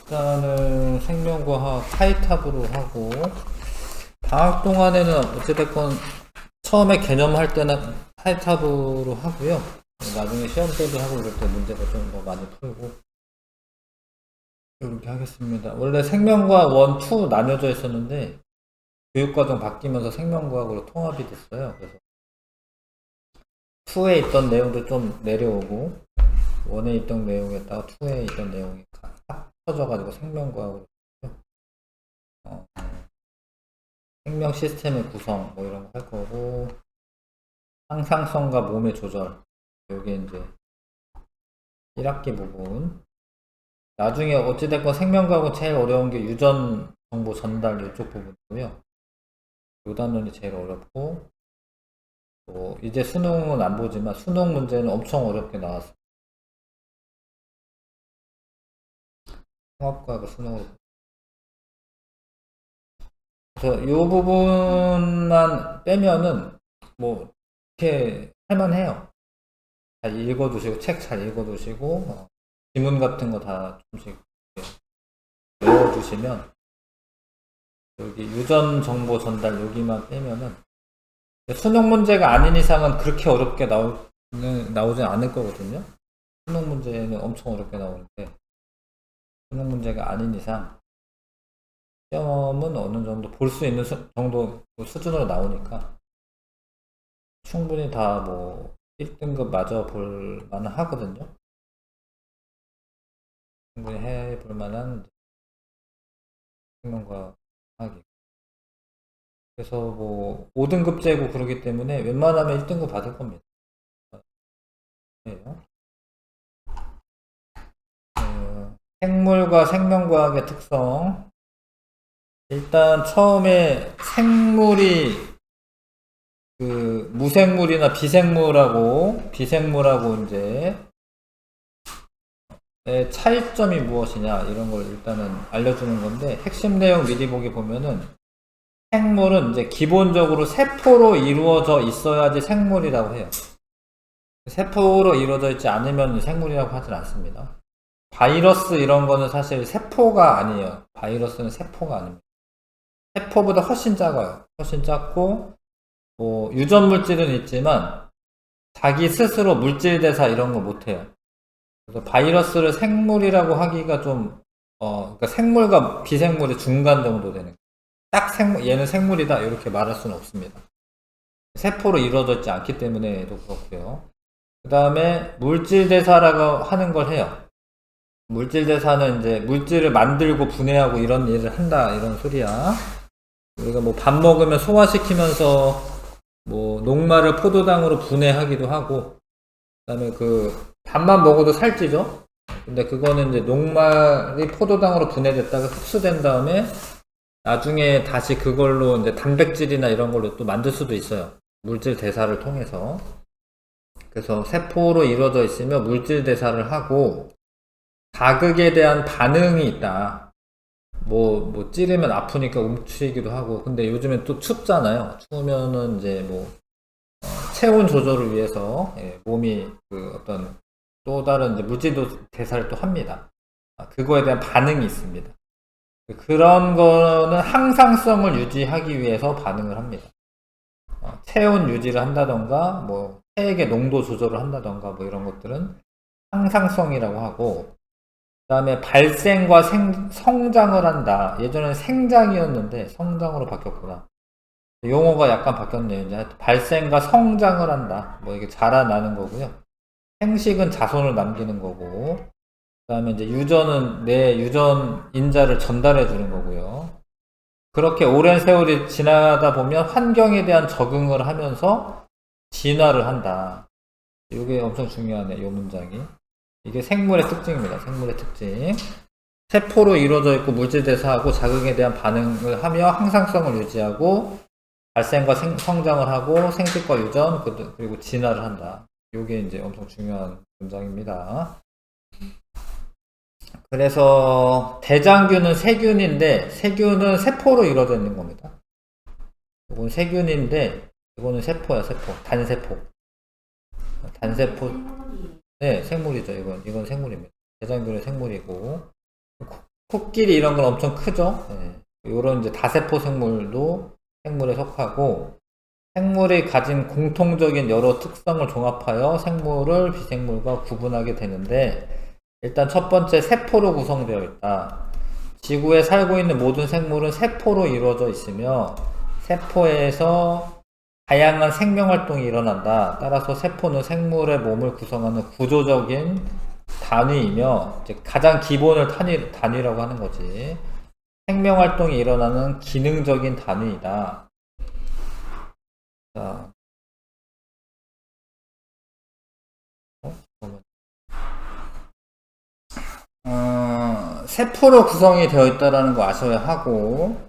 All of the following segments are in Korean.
일단은 생명과학 타이탑으로 하고, 방학 동안에는 어찌됐건 처음에 개념할 때는 타이탑으로 하고요. 나중에 시험 때도 하고 이럴 때 문제가 좀 더 많이 풀고 이렇게 하겠습니다. 원래 생명과학 1, 2 나뉘어져 있었는데 교육과정 바뀌면서 생명과학으로 통합이 됐어요. 그래서 2에 있던 내용도 좀 내려오고 1에 있던 내용에다가 2에 있던 내용이 합쳐져가지고 생명과학으로 어, 생명 시스템의 구성 뭐 이런 거 할 거고, 항상성과 몸의 조절, 요게 이제 1학기 부분. 나중에 어찌됐건 생명과학은 제일 어려운 게 유전 정보 전달 이쪽 부분이고요. 요 단원이 제일 어렵고, 이제 수능은 안 보지만 수능 문제는 엄청 어렵게 나왔어요. 통합과학을 수능으로. 그래서 요 부분만 빼면은 뭐 이렇게 할만해요. 잘 읽어두시고, 책 잘 읽어두시고, 지문 같은 거 다 조금씩 외워두시면, 여기 유전 정보 전달 여기만 빼면은, 수능 문제가 아닌 이상은 그렇게 어렵게 나오진 않을 거거든요. 수능 문제는 엄청 어렵게 나오는데, 수능 문제가 아닌 이상, 시험은 어느 정도 볼 수 있는 정도 수준으로 나오니까, 충분히 다 뭐, 1등급 마저 볼 만은 하거든요. 충분히 해볼 만한 생명과학 하기. 그래서 뭐 5등급제고 그러기 때문에 웬만하면 1등급 받을 겁니다. 생물과 생명과학의 특성. 일단 처음에 생물이 그 무생물이나 비생물하고 이제 차이점이 무엇이냐 이런 걸 일단은 알려주는 건데, 핵심 내용 미리 보기 보면은 생물은 이제 기본적으로 세포로 이루어져 있어야지 생물이라고 해요. 세포로 이루어져 있지 않으면 생물이라고 하진 않습니다. 바이러스 이런 거는 사실 세포가 아니에요. 바이러스는 세포가 아닙니다. 세포보다 훨씬 작아요. 훨씬 작고, 뭐 유전 물질은 있지만 자기 스스로 물질 대사 이런 거 못해요. 그래서 바이러스를 생물이라고 하기가 좀 그러니까 생물과 비생물의 중간 정도 되는, 딱 생물, 얘는 생물이다 이렇게 말할 수는 없습니다. 세포로 이루어져 있지 않기 때문에도 그렇고요. 그 다음에 물질 대사라고 하는 걸 해요. 물질 대사는 이제 물질을 만들고 분해하고 이런 일을 한다 이런 소리야. 우리가 뭐 밥 먹으면 소화시키면서 뭐 녹말을 포도당으로 분해하기도 하고, 그 다음에 그 밥만 먹어도 살찌죠. 근데 그거는 이제 녹말이 포도당으로 분해됐다가 흡수된 다음에 나중에 다시 그걸로 이제 단백질이나 이런 걸로 또 만들 수도 있어요. 물질 대사를 통해서. 그래서 세포로 이루어져 있으면 물질 대사를 하고, 자극에 대한 반응이 있다. 뭐 찌르면 아프니까 움츠리기도 하고, 근데 요즘엔 또 춥잖아요. 추우면은 이제 뭐 체온 조절을 위해서 몸이 그 어떤 또 다른 이제 물질 대사를 또 합니다. 그거에 대한 반응이 있습니다. 그런 거는 항상성을 유지하기 위해서 반응을 합니다. 체온 유지를 한다던가, 뭐 체액의 농도 조절을 한다던가, 뭐 이런 것들은 항상성이라고 하고, 그 다음에 발생과 성장을 한다. 예전에는 생장이었는데 성장으로 바뀌었구나. 용어가 약간 바뀌었네요. 이제 발생과 성장을 한다. 뭐 이게 자라나는 거고요. 생식은 자손을 남기는 거고, 그 다음에 이제 유전은 내 유전 인자를 전달해 주는 거고요. 그렇게 오랜 세월이 지나다 보면 환경에 대한 적응을 하면서 진화를 한다. 이게 엄청 중요하네, 이 문장이. 이게 생물의 특징입니다. 생물의 특징. 세포로 이루어져 있고 물질 대사하고 자극에 대한 반응을 하며 항상성을 유지하고 발생과 성장을 하고 생식과 유전 그리고 진화를 한다. 이게 이제 엄청 중요한 문장입니다. 그래서 대장균은 세균인데, 세균은 세포로 이루어져 있는 겁니다. 이건 세균인데 이거는 세포야, 세포. 단세포. 네, 생물이죠. 이건 생물입니다. 대장균은 생물이고, 코끼리 이런 건 엄청 크죠. 요런 이제 다세포 생물도 생물에 속하고, 생물이 가진 공통적인 여러 특성을 종합하여 생물을 비생물과 구분하게 되는데, 일단 첫 번째 세포로 구성되어 있다. 지구에 살고 있는 모든 생물은 세포로 이루어져 있으며 세포에서 다양한 생명활동이 일어난다. 따라서 세포는 생물의 몸을 구성하는 구조적인 단위이며 이제 가장 기본을 단위라고 하는 거지. 생명활동이 일어나는 기능적인 단위이다. 자, 세포로 구성이 되어 있다는 거 아셔야 하고,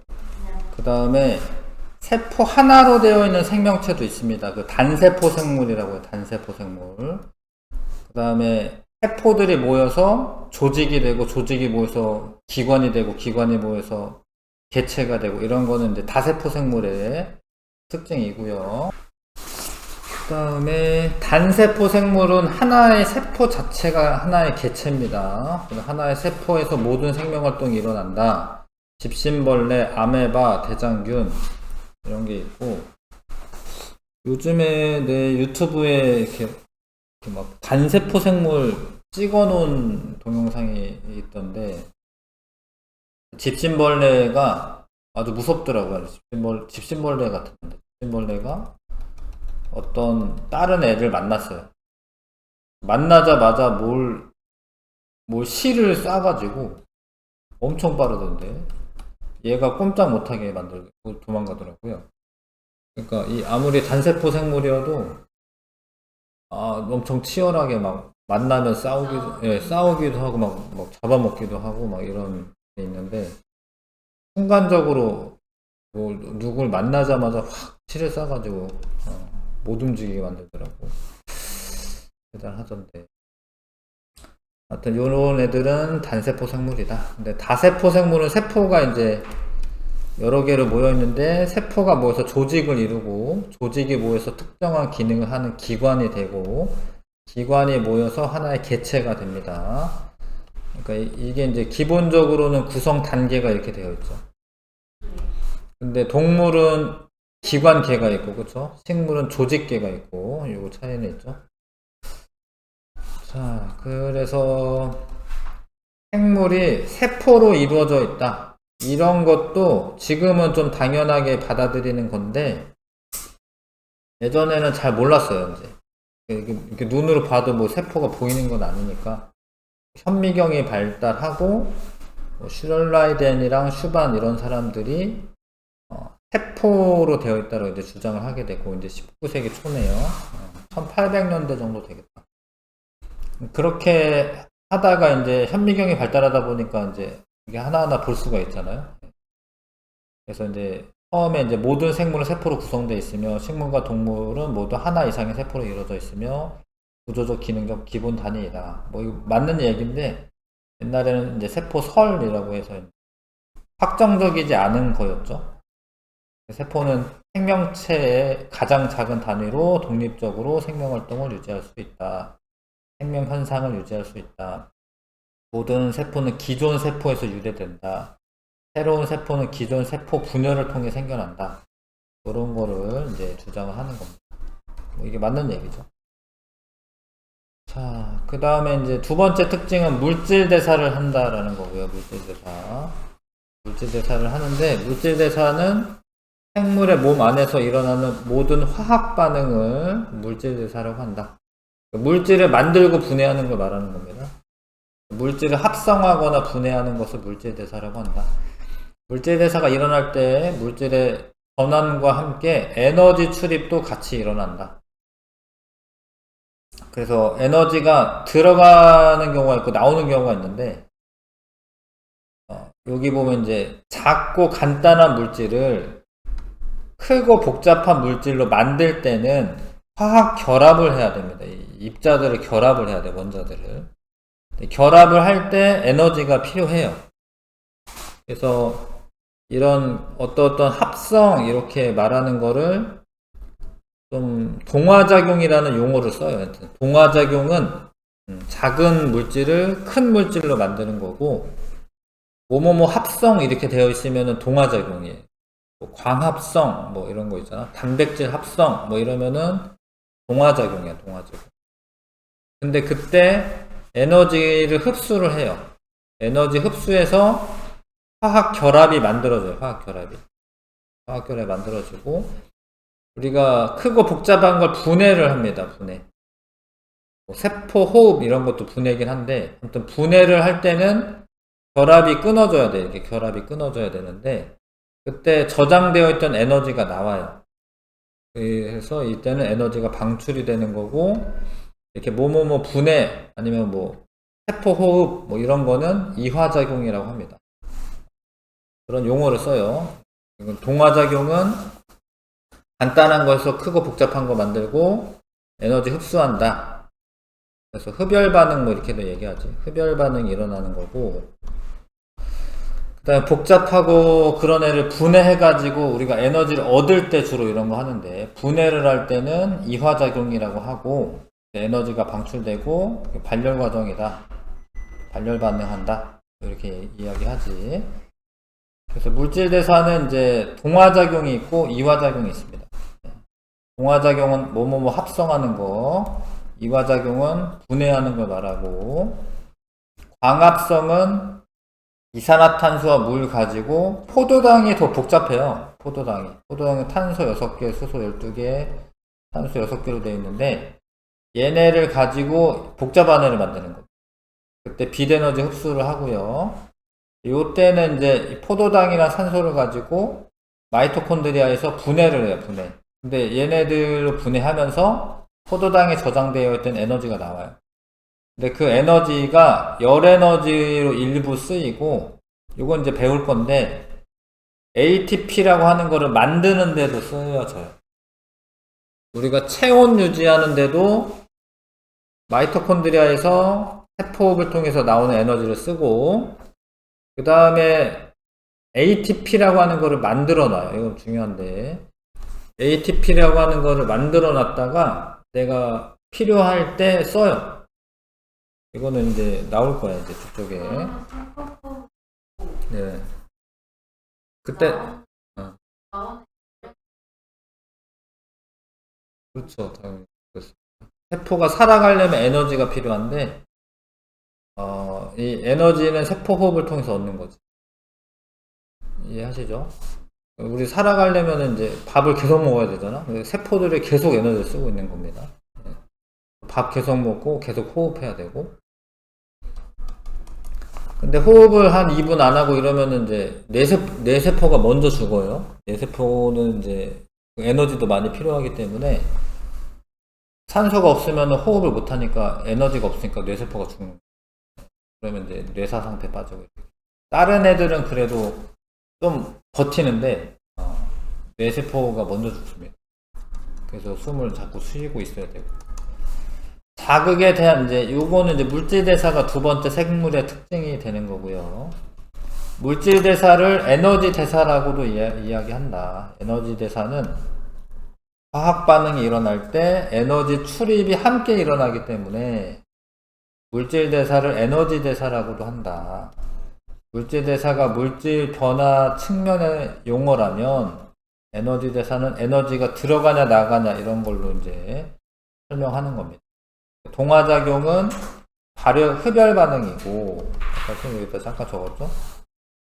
그 다음에 세포 하나로 되어 있는 생명체도 있습니다. 그 단세포 생물이라고 해요. 단세포 생물. 그 다음에 세포들이 모여서 조직이 되고, 조직이 모여서 기관이 되고, 기관이 모여서 개체가 되고, 이런 거는 이제 다세포 생물의 특징이고요. 그 다음에 단세포 생물은 하나의 세포 자체가 하나의 개체입니다. 하나의 세포에서 모든 생명활동이 일어난다. 집신벌레, 아메바, 대장균 이런 게 있고, 요즘에 내 유튜브에 이렇게 막 단세포 생물 찍어 놓은 동영상이 있던데, 집신벌레가 아주 무섭더라고요. 집신벌레 같은데, 집신벌레가 어떤 다른 애를 만났어요. 만나자마자 실을 싸가지고 엄청 빠르던데, 얘가 꼼짝 못하게 만들고 도망가더라고요. 그러니까 이 아무리 단세포 생물이어도 엄청 치열하게 막 만나면 싸우기도 하고 막 잡아먹기도 하고 막 이런 게 있는데, 순간적으로 뭐 누굴 만나자마자 확 실을 싸가지고 못 움직이게 만들더라고. 대단하던데. 하여튼 요런 애들은 단세포 생물이다. 근데 다세포 생물은 세포가 이제 여러 개로 모여 있는데, 세포가 모여서 조직을 이루고, 조직이 모여서 특정한 기능을 하는 기관이 되고, 기관이 모여서 하나의 개체가 됩니다. 그러니까 이게 이제 기본적으로는 구성 단계가 이렇게 되어 있죠. 근데 동물은 기관계가 있고, 그쵸? 식물은 조직계가 있고, 요거 차이는 있죠. 자, 그래서 생물이 세포로 이루어져 있다. 이런 것도 지금은 좀 당연하게 받아들이는 건데, 예전에는 잘 몰랐어요, 이제. 이렇게 눈으로 봐도 뭐 세포가 보이는 건 아니니까. 현미경이 발달하고, 슈럴라이덴이랑 슈반 이런 사람들이 세포로 되어 있다고 이제 주장을 하게 되고, 이제 19세기 초네요. 1800년대 정도 되겠다. 그렇게 하다가 이제 현미경이 발달하다 보니까 이제 이게 하나하나 볼 수가 있잖아요. 그래서 이제 처음에 이제 모든 생물은 세포로 구성되어 있으며, 식물과 동물은 모두 하나 이상의 세포로 이루어져 있으며, 구조적 기능적 기본 단위이다. 뭐 이거 맞는 얘기인데, 옛날에는 이제 세포설이라고 해서 확정적이지 않은 거였죠. 세포는 생명체의 가장 작은 단위로 독립적으로 생명활동을 유지할 수 있다. 생명현상을 유지할 수 있다. 모든 세포는 기존 세포에서 유래된다. 새로운 세포는 기존 세포 분열을 통해 생겨난다. 그런 거를 이제 주장을 하는 겁니다. 뭐 이게 맞는 얘기죠. 자, 그 다음에 이제 두 번째 특징은 물질 대사를 한다라는 거고요. 물질 대사. 물질 대사를 하는데, 물질 대사는 생물의 몸 안에서 일어나는 모든 화학 반응을 물질 대사라고 한다. 물질을 만들고 분해하는 걸 말하는 겁니다. 물질을 합성하거나 분해하는 것을 물질 대사라고 한다. 물질 대사가 일어날 때 물질의 전환과 함께 에너지 출입도 같이 일어난다. 그래서 에너지가 들어가는 경우가 있고 나오는 경우가 있는데, 여기 보면 이제 작고 간단한 물질을 크고 복잡한 물질로 만들 때는 화학 결합을 해야 됩니다. 이 입자들을 결합을 해야 돼, 원자들을. 결합을 할 때 에너지가 필요해요. 그래서 이런 어떤 합성 이렇게 말하는 거를 좀 동화작용이라는 용어를 써요. 동화작용은 작은 물질을 큰 물질로 만드는 거고, 뭐뭐뭐 합성 이렇게 되어 있으면은 동화작용이에요. 뭐 광합성 뭐 이런 거 있잖아. 단백질 합성 뭐 이러면은 동화작용이야, 동화작용. 근데 그때 에너지를 흡수를 해요. 에너지 흡수해서 화학 결합이 만들어져요. 화학 결합이. 화학 결합이 만들어지고 우리가 크고 복잡한 걸 분해를 합니다. 분해. 뭐 세포 호흡 이런 것도 분해긴 한데 아무튼 분해를 할 때는 결합이 끊어져야 돼. 이렇게 결합이 끊어져야 되는데 그때 저장되어 있던 에너지가 나와요. 그래서 이때는 에너지가 방출이 되는 거고 이렇게 뭐뭐뭐 분해 아니면 뭐 세포 호흡 뭐 이런 거는 이화작용이라고 합니다. 그런 용어를 써요. 동화작용은 간단한 거에서 크고 복잡한 거 만들고 에너지 흡수한다. 그래서 흡열 반응 뭐 이렇게도 얘기하지. 흡열 반응이 일어나는 거고 그 다음에 복잡하고 그런 애를 분해해가지고 우리가 에너지를 얻을 때 주로 이런 거 하는데 분해를 할 때는 이화작용이라고 하고 에너지가 방출되고 발열 과정이다. 발열 반응한다. 이렇게 이야기하지. 그래서 물질 대사는 이제 동화작용이 있고 이화작용이 있습니다. 동화작용은 뭐뭐뭐 합성하는 거, 이화작용은 분해하는 걸 말하고, 광합성은 이산화탄소와 물 가지고 포도당이 더 복잡해요. 포도당은 탄소 6개, 수소 12개, 탄소 6개로 되어 있는데 얘네를 가지고 복잡한 애를 만드는 거예요. 그때 빛에너지 흡수를 하고요. 이때는 이제 포도당이나 산소를 가지고 마이토콘드리아에서 분해를 해요. 분해. 근데 얘네들로 분해하면서 포도당에 저장되어 있던 에너지가 나와요. 근데 그 에너지가 열 에너지로 일부 쓰이고 이건 이제 배울 건데 ATP라고 하는 거를 만드는 데도 쓰여져요. 우리가 체온 유지하는 데도 마이토콘드리아에서 세포흡을 통해서 나오는 에너지를 쓰고 그 다음에 ATP라고 하는 거를 만들어 놔요. 이건 중요한데 ATP라고 하는 거를 만들어 놨다가 내가 필요할 때 써요. 이거는 이제 나올 거야, 이제 저쪽에. 네. 그때, 그렇죠. 당연히. 그렇습니다. 세포가 살아가려면 에너지가 필요한데, 이 에너지는 세포 호흡을 통해서 얻는 거지. 이해하시죠? 우리 살아가려면 이제 밥을 계속 먹어야 되잖아. 세포들이 계속 에너지를 쓰고 있는 겁니다. 밥 계속 먹고 계속 호흡해야 되고. 근데 호흡을 한 2분 안 하고 이러면은 이제 뇌세포가 먼저 죽어요. 뇌세포는 이제 에너지도 많이 필요하기 때문에 산소가 없으면 호흡을 못 하니까 에너지가 없으니까 뇌세포가 죽는 거예요. 그러면 이제 뇌사 상태 빠지고. 다른 애들은 그래도 좀 버티는데 뇌세포가 먼저 죽습니다. 그래서 숨을 자꾸 쉬고 있어야 되고. 자극에 대한 이제 요거는 이제 물질 대사가 두 번째 생물의 특징이 되는 거고요. 물질 대사를 에너지 대사라고도 이야기한다. 에너지 대사는 화학 반응이 일어날 때 에너지 출입이 함께 일어나기 때문에 물질 대사를 에너지 대사라고도 한다. 물질 대사가 물질 변화 측면의 용어라면 에너지 대사는 에너지가 들어가냐 나가냐 이런 걸로 이제 설명하는 겁니다. 동화작용은 흡열 반응이고, 아까 여기다 잠깐 적었죠?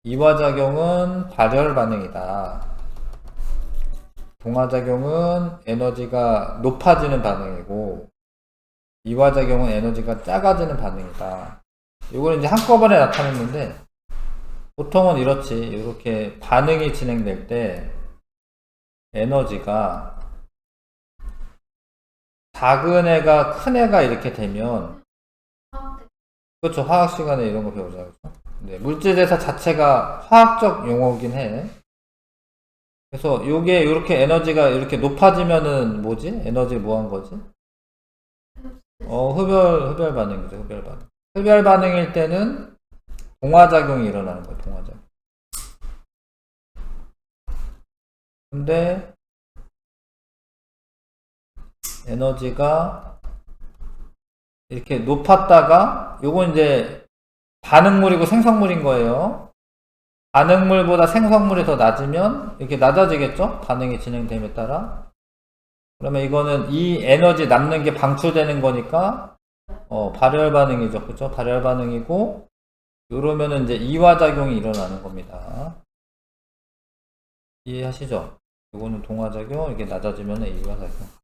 이화작용은 발열 반응이다. 동화작용은 에너지가 높아지는 반응이고, 이화작용은 에너지가 작아지는 반응이다. 이거는 이제 한꺼번에 나타냈는데, 보통은 이렇지. 이렇게 반응이 진행될 때, 에너지가 작은 애가 큰 애가 이렇게 되면 그렇죠. 화학 시간에 이런 거 배우자. 그렇죠? 네, 물질대사 자체가 화학적 용어긴 해. 그래서 요게 이렇게 에너지가 이렇게 높아지면은 뭐지? 에너지 뭐 한 거지? 흡열 반응이죠. 흡열 반응. 흡열 반응일 때는 동화작용이 일어나는 거예요. 동화작용. 근데 에너지가 이렇게 높았다가 요건 이제 반응물이고 생성물인 거예요. 반응물보다 생성물이 더 낮으면 이렇게 낮아지겠죠? 반응이 진행됨에 따라. 그러면 이거는 이 에너지 남는 게 방출되는 거니까 발열 반응이죠. 그죠? 발열 반응이고, 이러면은 이제 이화작용이 일어나는 겁니다. 이해하시죠? 이거는 동화작용, 이게 낮아지면은 이화작용.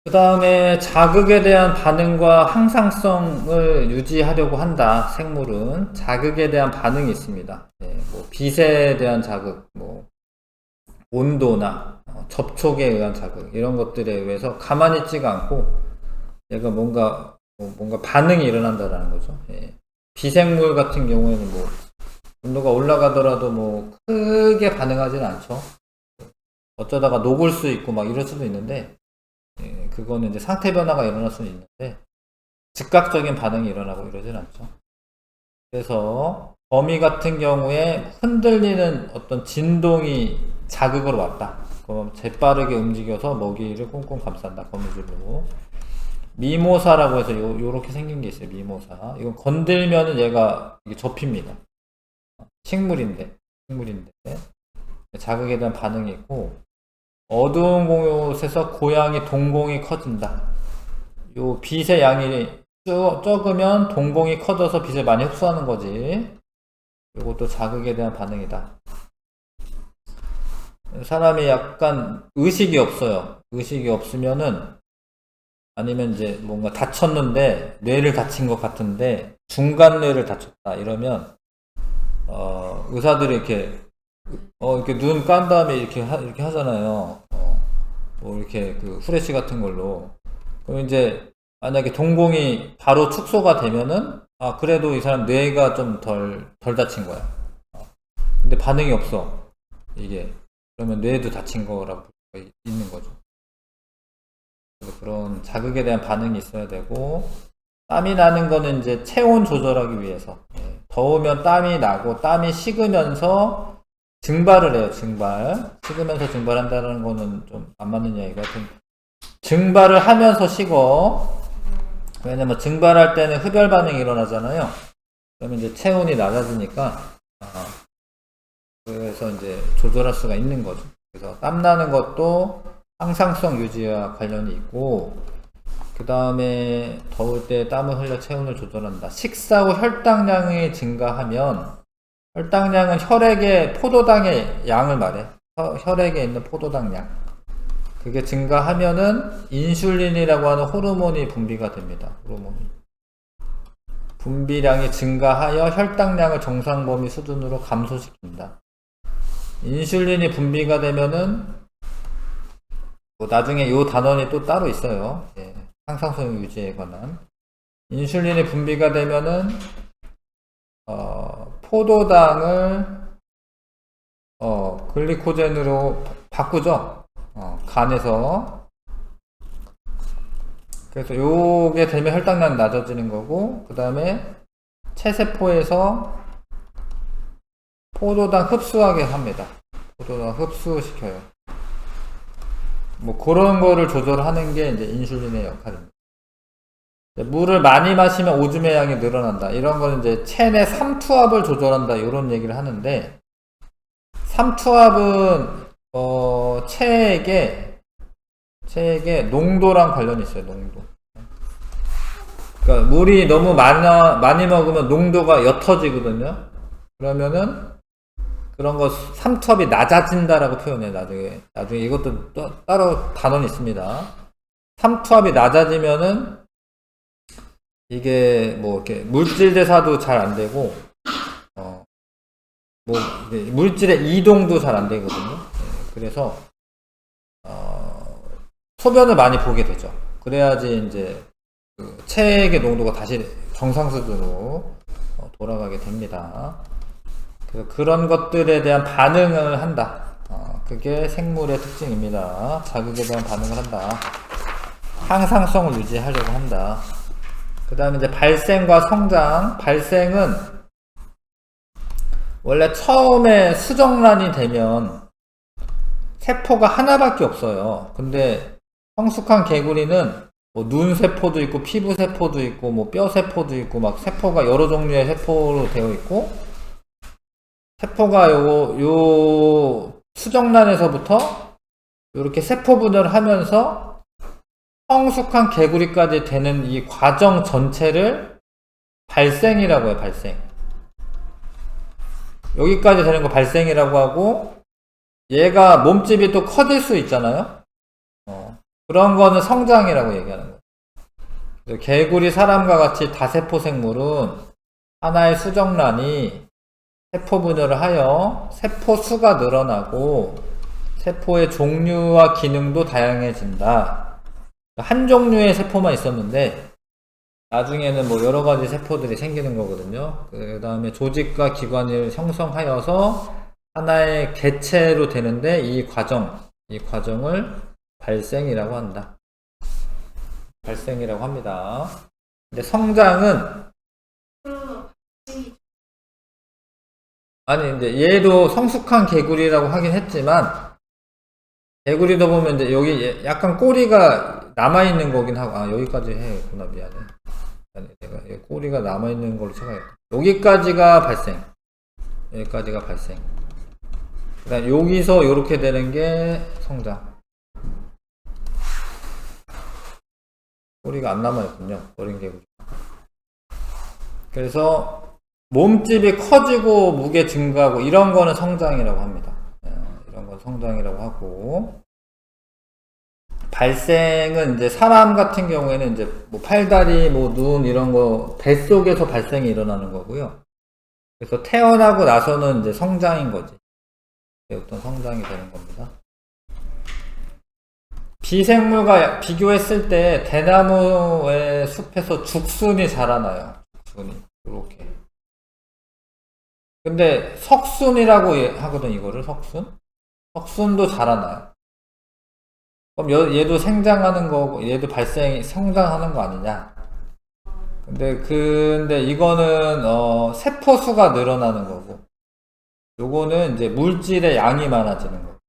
그 다음에 자극에 대한 반응과 항상성을 유지하려고 한다. 생물은 자극에 대한 반응이 있습니다. 뭐 빛에 대한 자극, 뭐 온도나 접촉에 의한 자극, 이런 것들에 의해서 가만히 있지가 않고 얘가 뭔가 반응이 일어난다라는 거죠. 비생물 같은 경우에는 뭐 온도가 올라가더라도 뭐 크게 반응하지는 않죠. 어쩌다가 녹을 수 있고 막 이럴 수도 있는데, 그거는 이제 상태 변화가 일어날 수는 있는데 즉각적인 반응이 일어나고 이러진 않죠. 그래서 거미 같은 경우에 흔들리는 어떤 진동이 자극으로 왔다. 그럼 재빠르게 움직여서 먹이를 꽁꽁 감싼다. 거미줄로. 미모사라고 해서 요렇게 생긴 게 있어요. 미모사. 이건 건들면은 얘가 이게 접힙니다. 식물인데 자극에 대한 반응이 있고, 어두운 곳에서 고양이 동공이 커진다. 요 빛의 양이 적으면 동공이 커져서 빛을 많이 흡수하는 거지. 요것도 자극에 대한 반응이다. 사람이 약간 의식이 없어요. 의식이 없으면은, 아니면 이제 뭔가 다쳤는데 뇌를 다친 것 같은데 중간 뇌를 다쳤다 이러면 의사들이 이렇게 눈 깐 다음에 이렇게 하잖아요. 뭐 이렇게 그 후레쉬 같은 걸로. 그럼 이제 만약에 동공이 바로 축소가 되면은 그래도 이 사람 뇌가 좀 덜 다친 거야. 근데 반응이 없어. 이게. 그러면 뇌도 다친 거라고 볼 수가 있는 거죠. 그래서 그런 자극에 대한 반응이 있어야 되고, 땀이 나는 거는 이제 체온 조절하기 위해서. 더우면 땀이 나고 땀이 식으면서 증발을 해요. 식으면서 증발한다는 거는 좀 안 맞는 이야기가, 증발을 하면서 식어. 왜냐면 증발할 때는 흡열 반응이 일어나잖아요. 그러면 이제 체온이 낮아지니까 그래서 이제 조절할 수가 있는 거죠. 그래서 땀 나는 것도 항상성 유지와 관련이 있고, 그 다음에 더울 때 땀을 흘려 체온을 조절한다. 식사 후 혈당량이 증가하면, 혈당량은 혈액의 포도당의 양을 말해. 혈액에 있는 포도당 양. 그게 증가하면은 인슐린이라고 하는 호르몬이 분비가 됩니다. 호르몬이. 분비량이 증가하여 혈당량을 정상 범위 수준으로 감소시킨다. 인슐린이 분비가 되면은 뭐 나중에 요 단원이 또 따로 있어요. 항상성 유지에 관한. 인슐린이 분비가 되면은 포도당을 글리코젠으로 바꾸죠. 간에서. 그래서 요게 되면 혈당량이 낮아지는 거고, 그 다음에 체세포에서 포도당 흡수하게 합니다. 포도당 흡수시켜요. 뭐 그런 거를 조절하는 게 이제 인슐린의 역할입니다. 물을 많이 마시면 오줌의 양이 늘어난다. 이런 거는 이제 체내 삼투압을 조절한다. 이런 얘기를 하는데, 삼투압은 체액의 농도랑 관련이 있어요. 농도. 그러니까 물이 너무 많이 먹으면 농도가 옅어지거든요. 그러면은 그런 거 삼투압이 낮아진다라고 표현해요. 나중에 이것도 또 따로 단원이 있습니다. 삼투압이 낮아지면은 이게 뭐 이렇게 물질 대사도 잘 안 되고, 뭐 물질의 이동도 잘 안 되거든요. 그래서 소변을 많이 보게 되죠. 그래야지 이제 그 체액의 농도가 다시 정상 수준으로 돌아가게 됩니다. 그래서 그런 것들에 대한 반응을 한다. 그게 생물의 특징입니다. 자극에 대한 반응을 한다. 항상성을 유지하려고 한다. 그 다음에 이제 발생과 성장. 발생은 원래 처음에 수정란이 되면 세포가 하나밖에 없어요. 근데 성숙한 개구리는 뭐 눈세포도 있고 피부세포도 있고 뭐 뼈세포도 있고 막 세포가 여러 종류의 세포로 되어 있고, 세포가 요 수정란에서부터 이렇게 세포 분열을 하면서 성숙한 개구리까지 되는 이 과정 전체를 발생이라고 해요, 발생. 여기까지 되는 거 발생이라고 하고, 얘가 몸집이 또 커질 수 있잖아요? 그런 거는 성장이라고 얘기하는 거예요. 개구리, 사람과 같이 다세포 생물은 하나의 수정란이 세포 분열을 하여 세포 수가 늘어나고 세포의 종류와 기능도 다양해진다. 한 종류의 세포만 있었는데 나중에는 뭐 여러 가지 세포들이 생기는 거거든요. 그 다음에 조직과 기관을 형성하여서 하나의 개체로 되는데 이 과정을 발생이라고 한다. 발생이라고 합니다. 근데 성장은 아니 이제 얘도 성숙한 개구리라고 하긴 했지만 개구리도 보면 이제 여기 약간 꼬리가 남아있는 거긴 하고 여기까지 해구나 미안해. 아니 내가 꼬리가 남아있는 걸로 쳐가야겠다. 여기까지가 발생. 여기까지가 발생. 그다음 여기서 이렇게 되는 게 성장. 꼬리가 안 남아있군요. 어린 개구리. 그래서 몸집이 커지고 무게 증가하고 이런 거는 성장이라고 합니다. 이런 건 성장이라고 하고, 발생은 이제 사람 같은 경우에는 이제 뭐 팔다리, 뭐 눈 이런 거 뱃속에서 발생이 일어나는 거고요. 그래서 태어나고 나서는 이제 성장인 거지. 어떤 성장이 되는 겁니다. 비생물과 비교했을 때 대나무의 숲에서 죽순이 자라나요. 죽순이 이렇게. 근데 석순이라고 하거든. 이거를 석순도 자라나요. 그럼 얘도 생장하는 거고 얘도 성장하는 거 아니냐. 근데 이거는 세포 수가 늘어나는 거고 요거는 이제 물질의 양이 많아지는 거고.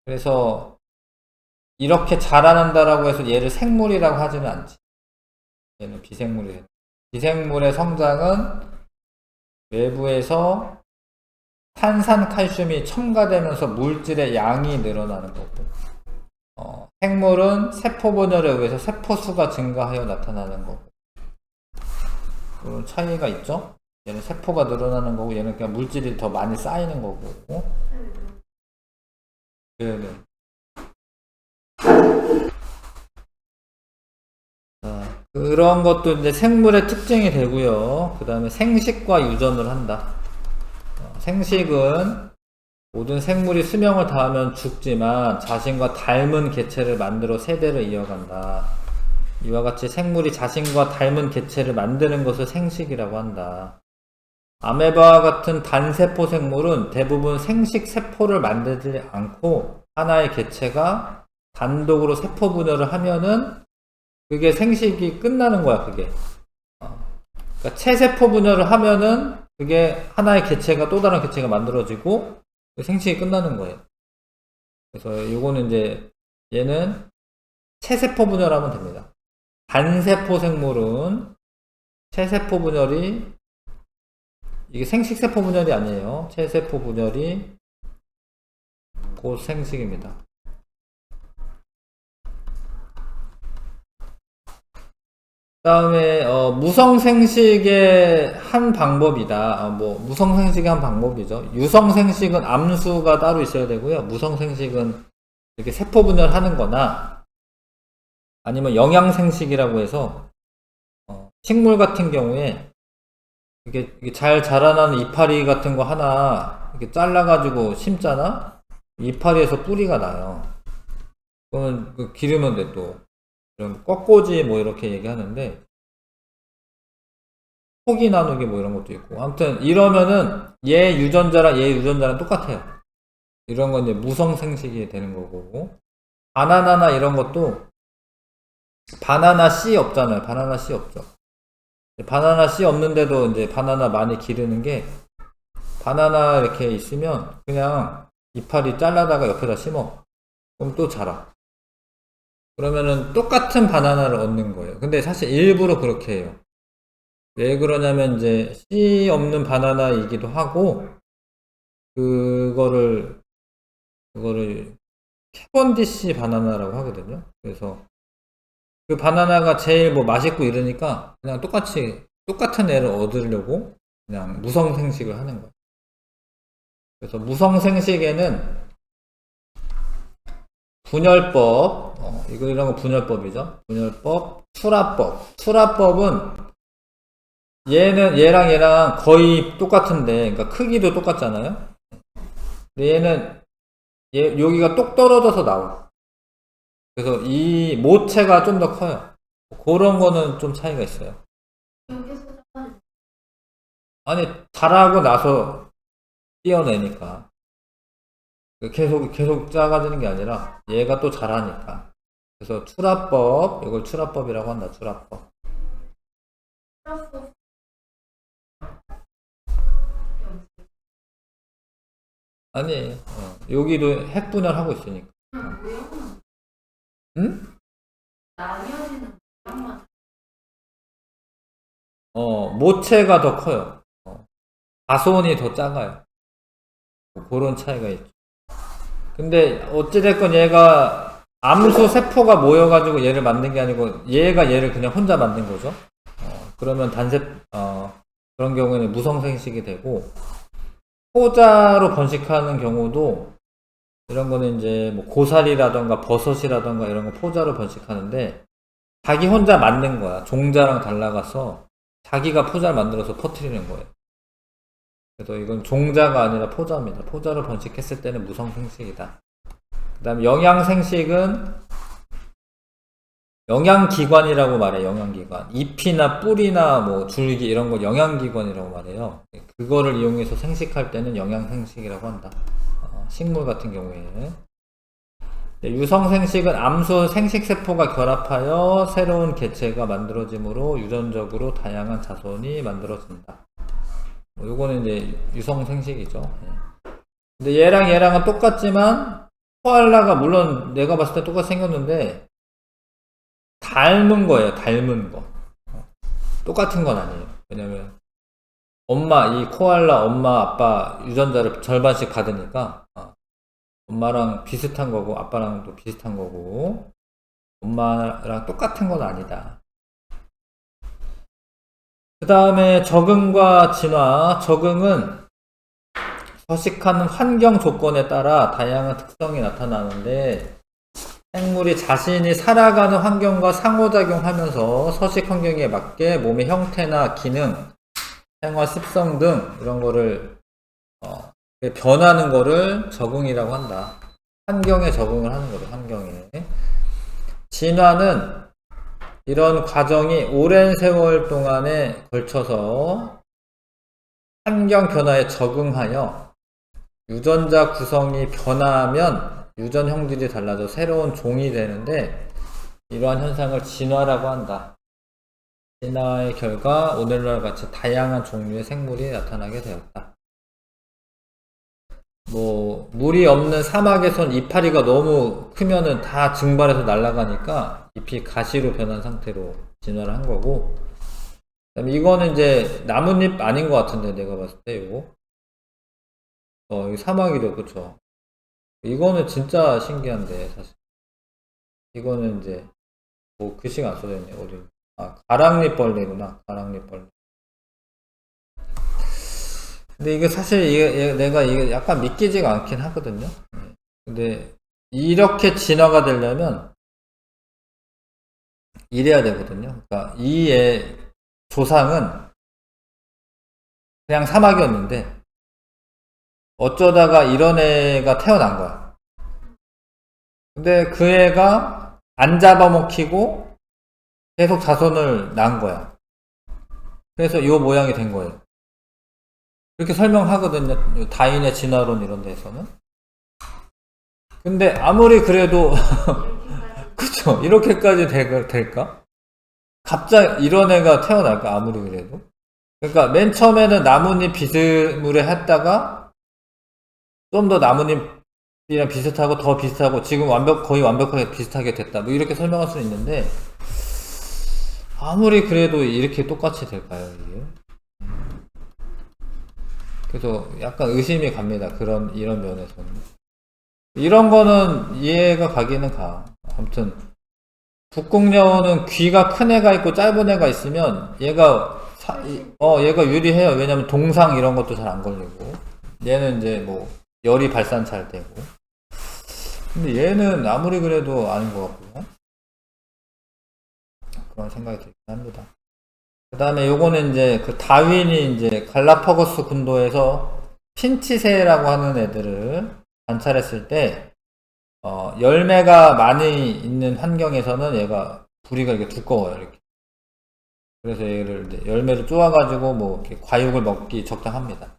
그래서 이렇게 자라난다라고 해서 얘를 생물이라고 하지는 않지. 얘는 비생물이에요. 비생물의 성장은 외부에서 탄산 칼슘이 첨가되면서 물질의 양이 늘어나는 거고, 생물은 세포 분열에 의해서 세포 수가 증가하여 나타나는 거고. 그런 차이가 있죠? 얘는 세포가 늘어나는 거고 얘는 그냥 물질이 더 많이 쌓이는 거고. 네. 그런 것도 이제 생물의 특징이 되고요. 그 다음에 생식과 유전을 한다. 생식은 모든 생물이 수명을 다하면 죽지만 자신과 닮은 개체를 만들어 세대를 이어간다. 이와 같이 생물이 자신과 닮은 개체를 만드는 것을 생식이라고 한다. 아메바와 같은 단세포 생물은 대부분 생식 세포를 만들지 않고 하나의 개체가 단독으로 세포 분열을 하면은 그게 생식이 끝나는 거야, 그게. 그러니까 체세포 분열을 하면은 그게 하나의 개체가 또 다른 개체가 만들어지고 생식이 끝나는 거예요. 그래서 요거는 이제 얘는 체세포 분열하면 됩니다. 단세포 생물은 체세포 분열이 이게 생식세포 분열이 아니에요. 체세포 분열이 곧 생식입니다. 그 다음에 무성생식의 한 방법이다. 무성생식의 한 방법이죠. 유성생식은 암수가 따로 있어야 되고요. 무성생식은 이렇게 세포 분열하는 거나 아니면 영양생식이라고 해서 식물 같은 경우에 이게 잘 자라나는 이파리 같은 거 하나 이렇게 잘라가지고 심잖아? 이파리에서 뿌리가 나요. 그러면 기르면 돼, 또. 이런 꺾꽂이 뭐 이렇게 얘기하는데, 포기 나누기 뭐 이런 것도 있고. 아무튼 이러면은 얘 유전자랑 똑같아요. 이런 건 이제 무성생식이 되는 거고. 바나나나 이런 것도 바나나 씨 없잖아요. 바나나 씨 없죠. 바나나 씨 없는데도 이제 바나나 많이 기르는 게, 바나나 이렇게 있으면 그냥 이파리 잘라다가 옆에다 심어. 그럼 또 자라. 그러면은 똑같은 바나나를 얻는 거예요. 근데 사실 일부러 그렇게 해요. 왜 그러냐면 이제 씨 없는 바나나이기도 하고 그거를 캐번디시 바나나라고 하거든요. 그래서 그 바나나가 제일 뭐 맛있고 이러니까 그냥 똑같은 애를 얻으려고 그냥 무성생식을 하는 거예요. 그래서 무성생식에는 분열법, 이런 거 분열법이죠. 분열법, 출하법은 얘랑 얘랑 거의 똑같은데, 그러니까 크기도 똑같잖아요. 근데 얘는 여기가 똑 떨어져서 나와. 그래서 이 모체가 좀 더 커요. 그런 거는 좀 차이가 있어요. 아니, 자라고 나서 띄어내니까. 계속 작아지는 게 아니라 얘가 또 자라니까. 그래서 출하법, 이걸 출하법이라고 한다, 출하법. 아니, 여기도 핵분열하고 있으니까. 응? 모체가 더 커요. 가손이 더 작아요. 그런 차이가 있죠. 근데 어찌됐건 얘가 암수 세포가 모여가지고 얘를 만든 게 아니고 얘가 얘를 그냥 혼자 만든 거죠. 그러면 그런 경우에는 무성생식이 되고, 포자로 번식하는 경우도 이런 거는 이제 뭐 고사리라던가 버섯이라던가 이런 거 포자로 번식하는데 자기 혼자 만든 거야. 종자랑 달라가서 자기가 포자를 만들어서 퍼뜨리는 거예요. 그래서 이건 종자가 아니라 포자입니다. 포자로 번식했을 때는 무성생식이다. 그 다음에 영양생식은 영양기관이라고 말해요. 영양기관. 잎이나 뿌리나 뭐 줄기 이런 거 영양기관이라고 말해요. 그거를 이용해서 생식할 때는 영양생식이라고 한다. 식물 같은 경우에. 유성생식은 암수 생식세포가 결합하여 새로운 개체가 만들어지므로 유전적으로 다양한 자손이 만들어진다. 요거는 이제 유성생식이죠. 근데 얘랑은 똑같지만 코알라가 물론 내가 봤을 때 똑같이 생겼는데 닮은 거예요. 닮은 거. 똑같은 건 아니에요. 왜냐면 이 코알라 엄마 아빠 유전자를 절반씩 받으니까 엄마랑 비슷한 거고 아빠랑도 비슷한 거고 엄마랑 똑같은 건 아니다. 그 다음에 적응과 진화. 적응은 서식하는 환경 조건에 따라 다양한 특성이 나타나는데 생물이 자신이 살아가는 환경과 상호작용하면서 서식 환경에 맞게 몸의 형태나 기능, 생활 습성 등 이런 거를 변하는 거를 적응이라고 한다. 환경에 적응을 하는 거죠. 환경에. 진화는 이런 과정이 오랜 세월 동안에 걸쳐서 환경 변화에 적응하여 유전자 구성이 변화하면 유전 형질이 달라져 새로운 종이 되는데 이러한 현상을 진화라고 한다. 진화의 결과 오늘날 같이 다양한 종류의 생물이 나타나게 되었다. 뭐 물이 없는 사막에선 이파리가 너무 크면은 다 증발해서 날아가니까 잎이 가시로 변한 상태로 진화를 한 거고, 그다음에 이거는 이제 나뭇잎 아닌 것 같은데 내가 봤을 때 이거 이 사막이죠, 그쵸? 이거는 진짜 신기한데 사실 이거는 이제 뭐 글씨가 안 써져있네. 어디 가랑잎벌레구나. 가랑잎벌레. 근데 이게 사실 내가 이게 약간 믿기지가 않긴 하거든요. 근데 이렇게 진화가 되려면 이래야 되거든요. 그러니까 이의 조상은 그냥 사막이었는데 어쩌다가 이런 애가 태어난 거야. 근데 그 애가 안 잡아먹히고 계속 자손을 낳은 거야. 그래서 이 모양이 된 거예요. 그렇게 설명하거든요. 다인의 진화론 이런 데에서는. 근데 아무리 그래도 그쵸? 이렇게까지 될까? 갑자기 이런 애가 태어날까? 아무리 그래도. 그러니까 맨 처음에는 나뭇잎 비스무리에 했다가 좀 더 나뭇잎이랑 비슷하고 더 비슷하고 지금 거의 완벽하게 비슷하게 됐다. 뭐 이렇게 설명할 수는 있는데 아무리 그래도 이렇게 똑같이 될까요, 이게? 그래서 약간 의심이 갑니다. 이런 면에서는. 이런 거는 이해가 가기는 가. 아무튼, 북극여우는 귀가 큰 애가 있고 짧은 애가 있으면 얘가 유리해요. 왜냐면 동상 이런 것도 잘 안 걸리고. 얘는 이제 뭐, 열이 발산 잘 되고. 근데 얘는 아무리 그래도 아닌 것 같고요. 그런 생각이 들긴 합니다. 그 다음에 요거는 이제 그 다윈이 이제 갈라파고스 군도에서 핀치새라고 하는 애들을 관찰했을 때, 열매가 많이 있는 환경에서는 얘가 부리가 이렇게 두꺼워요, 이렇게. 그래서 얘를 이제 열매를 쪼아가지고 뭐 이렇게 과육을 먹기 적당합니다.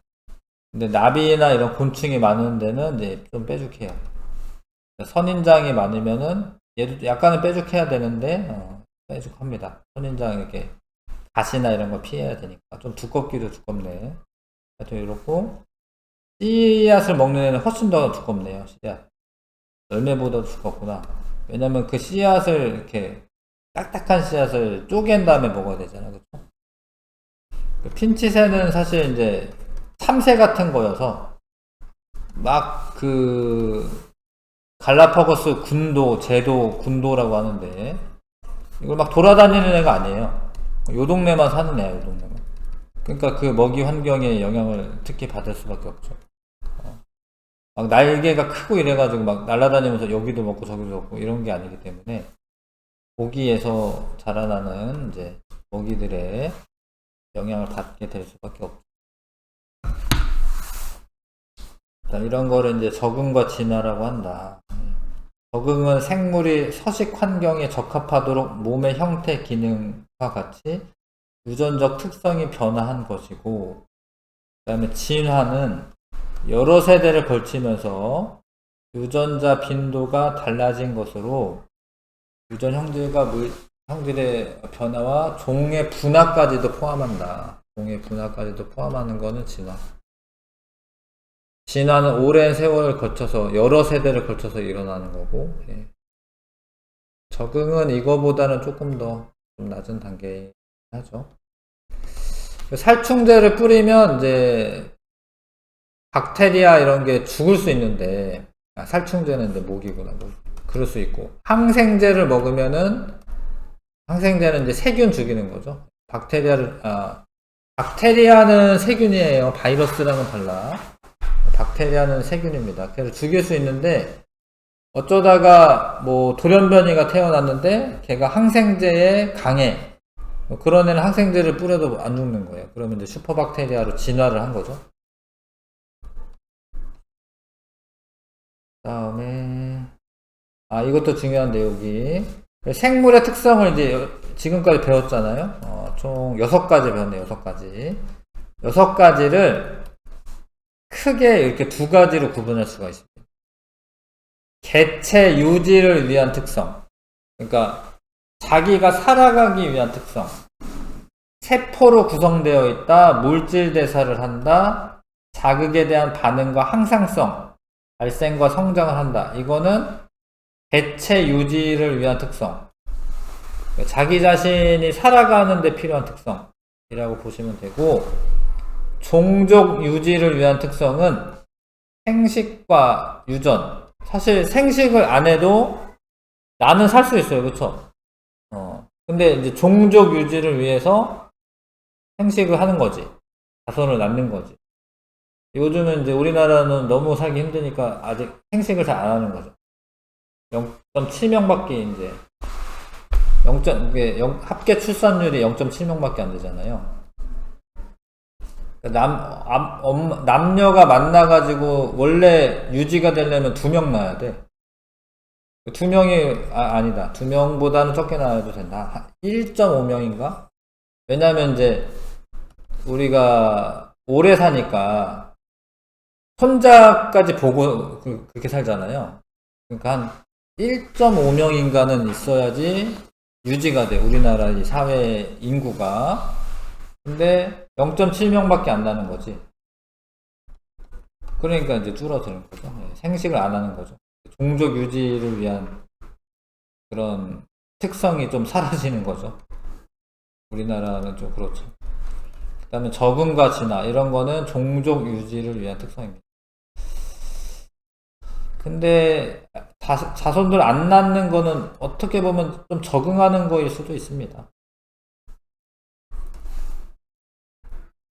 근데 나비나 이런 곤충이 많은 데는 이제 좀 뾰족해요. 선인장이 많으면은 얘도 약간은 뾰족해야 되는데, 뾰족합니다. 선인장 이렇게 가시나 이런 거 피해야 되니까. 좀 두껍기도 두껍네. 하여튼 이렇고, 씨앗을 먹는 애는 훨씬 더 두껍네요, 씨앗. 열매보다 두껍구나. 왜냐면 그 씨앗을 이렇게 딱딱한 씨앗을 쪼갠 다음에 먹어야 되잖아, 그쵸? 그 핀치새는 사실 이제 참새 같은 거여서 막 갈라파고스 제도 군도라고 하는데 이걸 막 돌아다니는 애가 아니에요. 요 동네만 사는 애야, 요 동네만. 그러니까 그 먹이 환경에 영향을 특히 받을 수밖에 없죠. 막 날개가 크고 이래가지고 막 날아다니면서 여기도 먹고 저기도 먹고 이런 게 아니기 때문에 고기에서 자라나는 이제 먹이들의 영향을 받게 될 수밖에 없죠. 자, 이런 거를 이제 적응과 진화라고 한다. 적응은 생물이 서식 환경에 적합하도록 몸의 형태, 기능과 같이 유전적 특성이 변화한 것이고, 그 다음에 진화는 여러 세대를 걸치면서 유전자 빈도가 달라진 것으로 유전 형질의 변화와 종의 분화까지도 포함한다. 종의 분화까지도 포함하는 것은 진화. 진화는 오랜 세월을 거쳐서 여러 세대를 걸쳐서 일어나는 거고, 예. 적응은 이거보다는 조금 더 좀 낮은 단계 하죠. 살충제를 뿌리면 이제 박테리아 이런 게 죽을 수 있는데, 살충제는 이제 모기구나, 그럴 수 있고, 항생제를 먹으면은 항생제는 이제 세균 죽이는 거죠. 박테리아는 세균이에요. 바이러스랑은 달라. 박테리아는 세균입니다. 그래서 죽일 수 있는데 어쩌다가 뭐 돌연변이가 태어났는데 걔가 항생제에 강해. 그런 애는 항생제를 뿌려도 안 죽는 거예요. 그러면 이제 슈퍼박테리아로 진화를 한 거죠. 다음에 이것도 중요한데 여기 생물의 특성을 이제 지금까지 배웠잖아요. 총 6가지 배웠네요. 6가지. 6가지를 크게 이렇게 2가지로 구분할 수가 있습니다. 개체 유지를 위한 특성. 그러니까 자기가 살아가기 위한 특성. 세포로 구성되어 있다. 물질 대사를 한다. 자극에 대한 반응과 항상성. 발생과 성장을 한다. 이거는 개체 유지를 위한 특성. 자기 자신이 살아가는 데 필요한 특성이라고 보시면 되고, 종족 유지를 위한 특성은 생식과 유전. 사실 생식을 안 해도 나는 살 수 있어요. 그쵸? 근데 이제 종족 유지를 위해서 생식을 하는 거지. 자손을 낳는 거지. 요즘은 이제 우리나라는 너무 살기 힘드니까 아직 생식을 잘 안 하는 거죠. 0.7명밖에 이제 합계 출산율이 0.7명밖에 안 되잖아요. 남녀가 만나가지고 원래 유지가 되려면 2명 낳아야 돼. 2명이 아니다. 2명보다는 적게 낳아도 된다. 1.5명인가? 왜냐면 이제 우리가 오래 사니까 손자까지 보고 그렇게 살잖아요. 그러니까 한 1.5명인가는 있어야지 유지가 돼. 우리나라 이 사회 인구가. 근데 0.7명밖에 안 나는 거지. 그러니까 이제 줄어드는 거죠. 생식을 안 하는 거죠. 종족 유지를 위한 그런 특성이 좀 사라지는 거죠. 우리나라는 좀 그렇죠. 그 다음에 적응과 진화 이런 거는 종족 유지를 위한 특성입니다. 근데 자손들 안 낳는 거는 어떻게 보면 좀 적응하는 거일 수도 있습니다.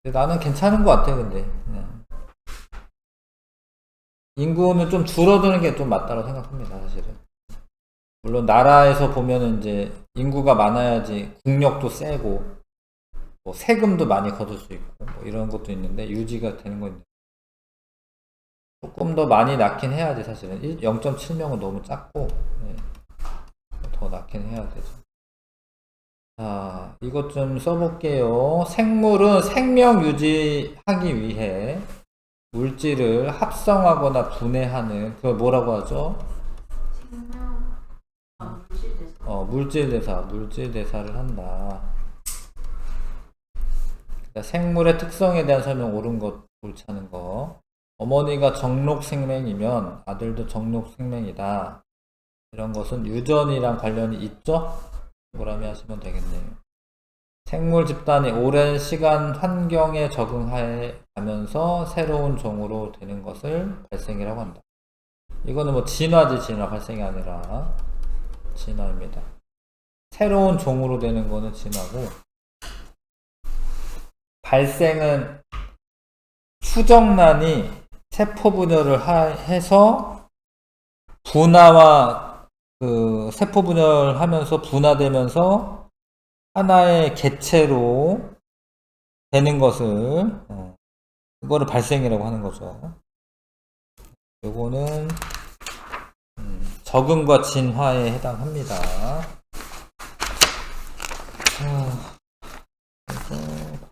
근데 나는 괜찮은 것 같아. 근데 인구는 좀 줄어드는 게 좀 맞다고 생각합니다. 사실은. 물론 나라에서 보면은 이제 인구가 많아야지 국력도 세고 뭐 세금도 많이 거둘 수 있고 뭐 이런 것도 있는데 유지가 되는 건데 조금 더 많이 낳긴 해야지. 사실은 0.7명은 너무 작고 더 낳긴 해야 되죠. 자, 이것 좀 써볼게요. 생물은 생명 유지하기 위해 물질을 합성하거나 분해하는 그걸 뭐라고 하죠? 물질대사를 한다. 그러니까 생물의 특성에 대한 설명 옳은 것, 옳지 않은 거. 어머니가 정록생명이면 아들도 정록생명이다. 이런 것은 유전이랑 관련이 있죠? 동그라미 하시면 되겠네요. 생물 집단이 오랜 시간 환경에 적응해 가면서 새로운 종으로 되는 것을 발생이라고 한다. 이거는 뭐 진화지, 진화. 발생이 아니라 진화입니다. 새로운 종으로 되는 거는 진화고, 발생은 수정란이 세포 분열을 해서 분화와 그 세포 분열하면서 분화되면서 하나의 개체로 되는 것을 그거를 발생이라고 하는 거죠. 요거는 적응과 진화에 해당합니다. 그래서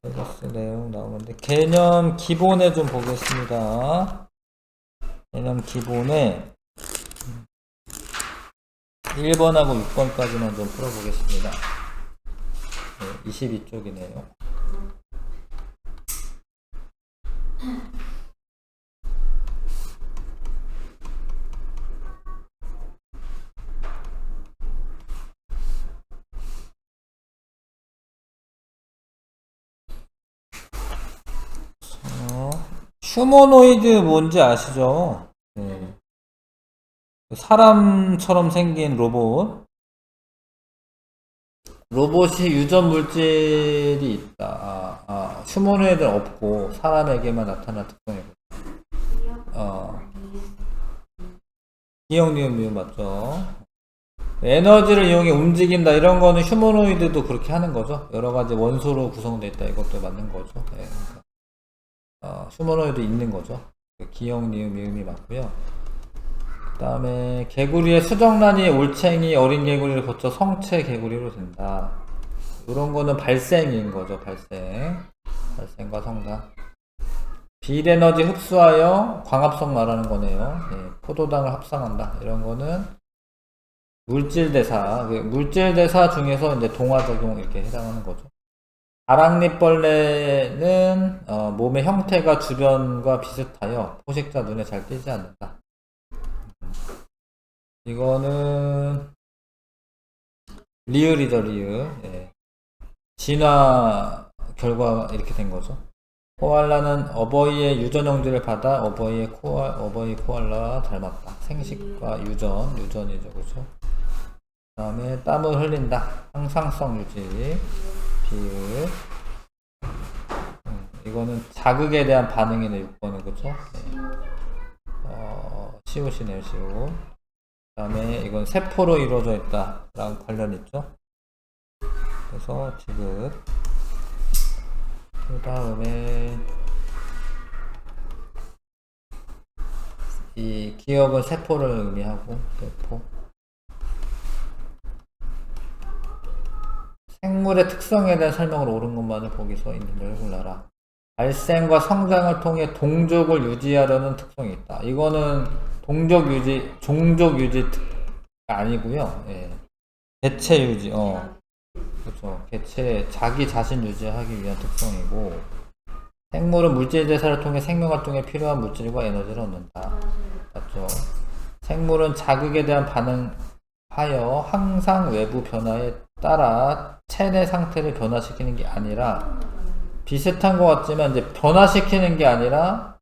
바이러스 내용 나오는데 개념 기본에 좀 보겠습니다. 개념 기본에 1번하고 6번까지만 좀 풀어보겠습니다. 22쪽이네요. 휴머노이드 뭔지 아시죠? 네. 사람처럼 생긴 로봇. 로봇이 유전 물질이 있다. 휴머노이드는 없고 사람에게만 나타난 특성이고. 기억, 니은, 미음 맞죠? 에너지를 이용해 움직인다 이런 거는 휴머노이드도 그렇게 하는 거죠. 여러 가지 원소로 구성되어 있다 이것도 맞는 거죠. 네, 그러니까 휴머노이드 있는 거죠. 기억, 니은, 미음이 맞고요. 그 다음에 개구리의 수정란이 올챙이 어린 개구리를 거쳐 성체 개구리로 된다. 이런 거는 발생인 거죠. 발생과 성장. 비에너지 흡수하여 광합성 말하는 거네요. 포도당을 합성한다. 이런 거는 물질대사 중에서 이제 동화작용 이렇게 해당하는 거죠. 다락잎벌레는 몸의 형태가 주변과 비슷하여 포식자 눈에 잘 띄지 않는다. 이거는 리을이죠, 리을. 진화 결과 이렇게 된 거죠. 코알라는 어버이의 유전 형질을 받아 어버이 코알라 닮았다. 생식과 유전이죠, 그죠? 그 다음에 땀을 흘린다. 항상성 유지, 비읍. 이거는 자극에 대한 반응이네, 6번은, 그죠? 시옷이네요, 시옷. 그 다음에 이건 세포로 이루어져 있다. 라는 관련 있죠? 그래서 지금 그 다음에 이 기억은 세포를 의미하고 세포. 생물의 특성에 대한 설명을 옳은 것만을 보기서 있는 걸 골라라. 발생과 성장을 통해 동족을 유지하려는 특성이 있다. 이거는 종족 유지 아니고요. 개체 유지. 그렇죠. 개체 자기 자신 유지하기 위한 특성이고, 생물은 물질 대사를 통해 생명 활동에 필요한 물질과 에너지를 얻는다. 맞죠? 생물은 자극에 대한 반응하여 항상 외부 변화에 따라 체내 상태를 변화시키는 게 아니라, 비슷한 것 같지만 이제 변화시키는 게 아니라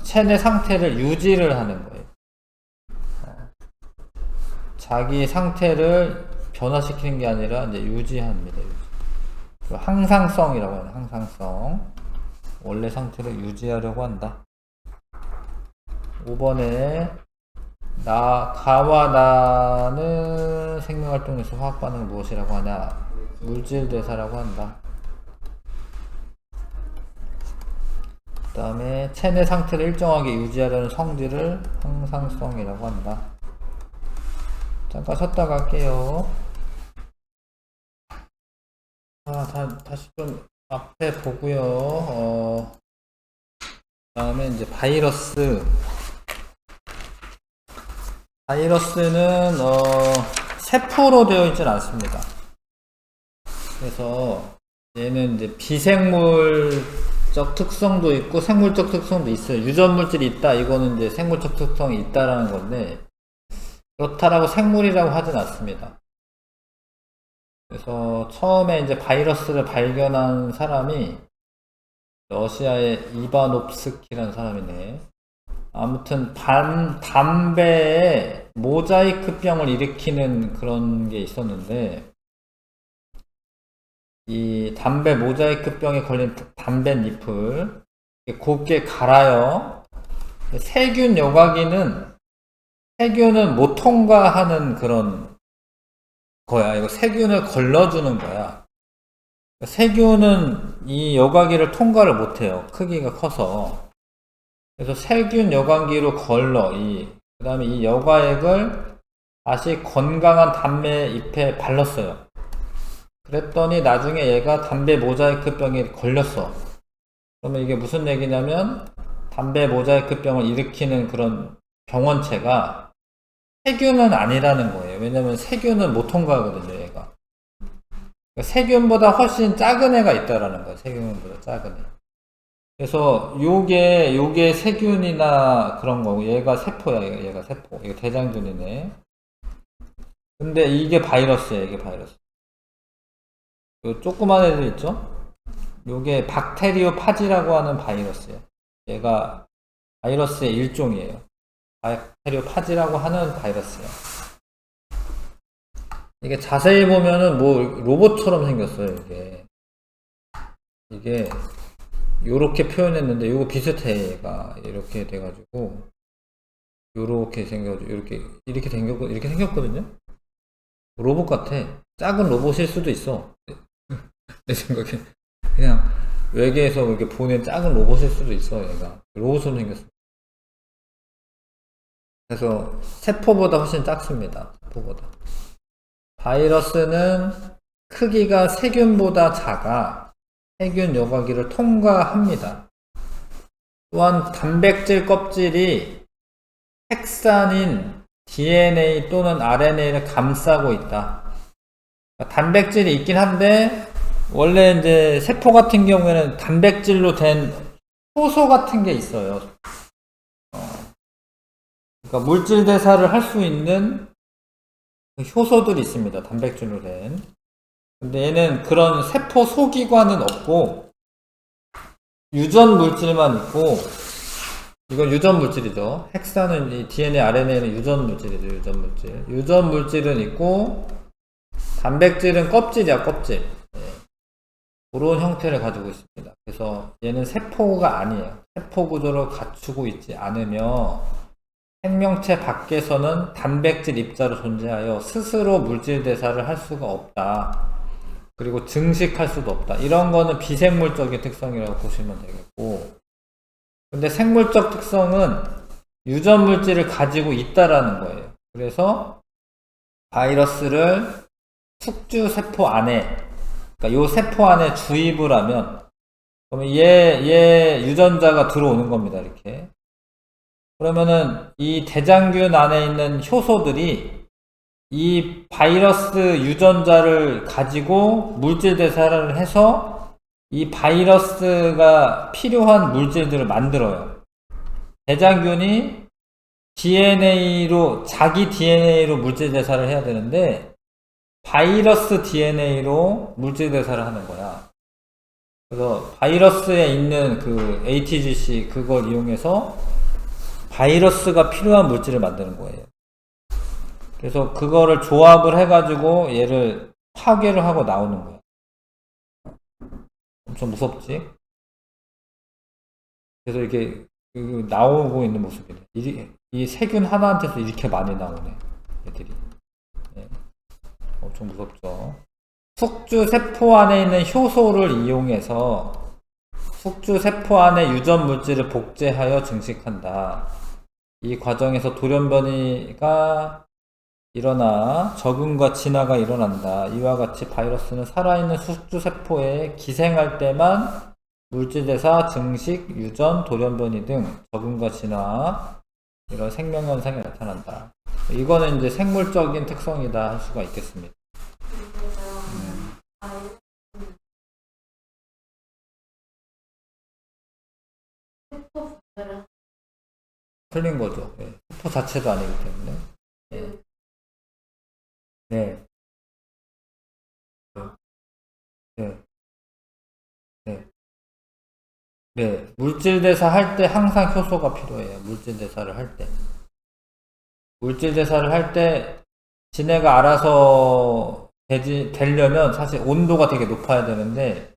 체내 상태를 유지를 하는 거예요. 자기 상태를 변화시키는 게 아니라 이제 유지합니다. 유지. 항상성이라고 하는 항상성. 원래 상태를 유지하려고 한다. 5번에 가와 나는 생명활동에서 화학반응을 무엇이라고 하냐? 물질대사라고 한다. 그 다음에 체내 상태를 일정하게 유지하려는 성질을 항상성이라고 한다. 잠깐 쉬었다 갈게요. 다시 좀 앞에 보고요. 다음에 이제 바이러스. 바이러스는 세포로 되어 있진 않습니다. 그래서 얘는 이제 비생물적 특성도 있고 생물적 특성도 있어요. 유전물질이 있다, 이거는 이제 생물적 특성이 있다라는 건데, 그렇다라고 생물이라고 하진 않습니다. 그래서 처음에 이제 바이러스를 발견한 사람이 러시아의 이바노프스키라는 사람이네. 아무튼 담배에 모자이크병을 일으키는 그런 게 있었는데, 이 담배 모자이크병에 걸린 담뱃잎을 곱게 갈아요. 세균 여과기는 못 통과하는 그런 거야. 이거 세균을 걸러주는 거야. 세균은 이 여과기를 통과를 못해요. 크기가 커서. 그래서 세균 여과기로 걸러. 그 다음에 이 여과액을 다시 건강한 담배 잎에 발랐어요. 그랬더니 나중에 얘가 담배 모자이크병에 걸렸어. 그러면 이게 무슨 얘기냐면, 담배 모자이크병을 일으키는 그런 병원체가 세균은 아니라는 거예요. 왜냐면 세균은 못 통과하거든요, 얘가. 그러니까 세균보다 훨씬 작은 애가 있다라는 거예요. 세균보다 작은 애. 그래서 요게 세균이나 그런 거고, 얘가 세포야. 얘가 세포. 이거 대장균이네. 근데 이게 바이러스예요. 이게 바이러스. 요 조그만 애들 있죠? 요게 박테리오파지라고 하는 바이러스예요. 얘가 바이러스의 일종이에요. 박테리오파지라고 하는 바이러스예요. 이게 자세히 보면은 뭐 로봇처럼 생겼어요. 이게 요렇게 표현했는데 요거 비슷해. 얘가 이렇게 돼가지고 요렇게 생겨가지고 이렇게 생겼거든요. 로봇 같아. 작은 로봇일 수도 있어. 내 생각에 그냥 외계에서 이렇게 보낸 작은 로봇일 수도 있어. 얘가 로봇으로 생겼어. 그래서 세포보다 훨씬 작습니다. 세포보다. 바이러스는 크기가 세균보다 작아 세균 여과기를 통과합니다. 또한 단백질 껍질이 핵산인 DNA 또는 RNA를 감싸고 있다. 단백질이 있긴 한데, 원래 이제 세포 같은 경우에는 단백질로 된 효소 같은 게 있어요. 그러니까 물질 대사를 할 수 있는 효소들이 있습니다. 단백질로 된. 근데 얘는 그런 세포 소기관은 없고 유전 물질만 있고, 이건 유전 물질이죠. 핵산은 이 DNA, RNA는 유전 물질이죠. 유전 물질은 있고 단백질은 껍질이야, 껍질. 그런 형태를 가지고 있습니다. 그래서 얘는 세포가 아니에요. 세포 구조를 갖추고 있지 않으며 생명체 밖에서는 단백질 입자로 존재하여 스스로 물질 대사를 할 수가 없다. 그리고 증식할 수도 없다. 이런 거는 비생물적인 특성이라고 보시면 되겠고, 근데 생물적 특성은 유전 물질을 가지고 있다라는 거예요. 그래서 바이러스를 숙주 세포 안에, 그러니까 요 세포 안에 주입을 하면, 그러면 얘 유전자가 들어오는 겁니다. 이렇게. 그러면은 이 대장균 안에 있는 효소들이 이 바이러스 유전자를 가지고 물질 대사를 해서 이 바이러스가 필요한 물질들을 만들어요. 대장균이 DNA로, 자기 DNA로 물질 대사를 해야 되는데, 바이러스 DNA로 물질 대사를 하는 거야. 그래서 바이러스에 있는 그 ATGC 그걸 이용해서 바이러스가 필요한 물질을 만드는 거예요. 그래서 그거를 조합을 해가지고 얘를 파괴를 하고 나오는 거야. 엄청 무섭지? 그래서 이게 나오고 있는 모습이네. 이 세균 하나한테서 이렇게 많이 나오네, 애들이. 네. 엄청 무섭죠. 숙주 세포 안에 있는 효소를 이용해서 숙주 세포 안에 유전 물질을 복제하여 증식한다. 이 과정에서 돌연변이가 일어나 적응과 진화가 일어난다. 이와 같이 바이러스는 살아있는 숙주 세포에 기생할 때만 물질대사, 증식, 유전, 돌연변이 등 적응과 진화 이런 생명현상이 나타난다. 이거는 이제 생물적인 특성이다 할 수가 있겠습니다. 틀린 거죠. 네. 세포 자체도 아니기 때문에. 네. 네. 네. 네. 네. 물질 대사 할 때 항상 효소가 필요해요. 물질 대사를 할 때. 물질 대사를 할 때 지네가 알아서 되려면 사실 온도가 되게 높아야 되는데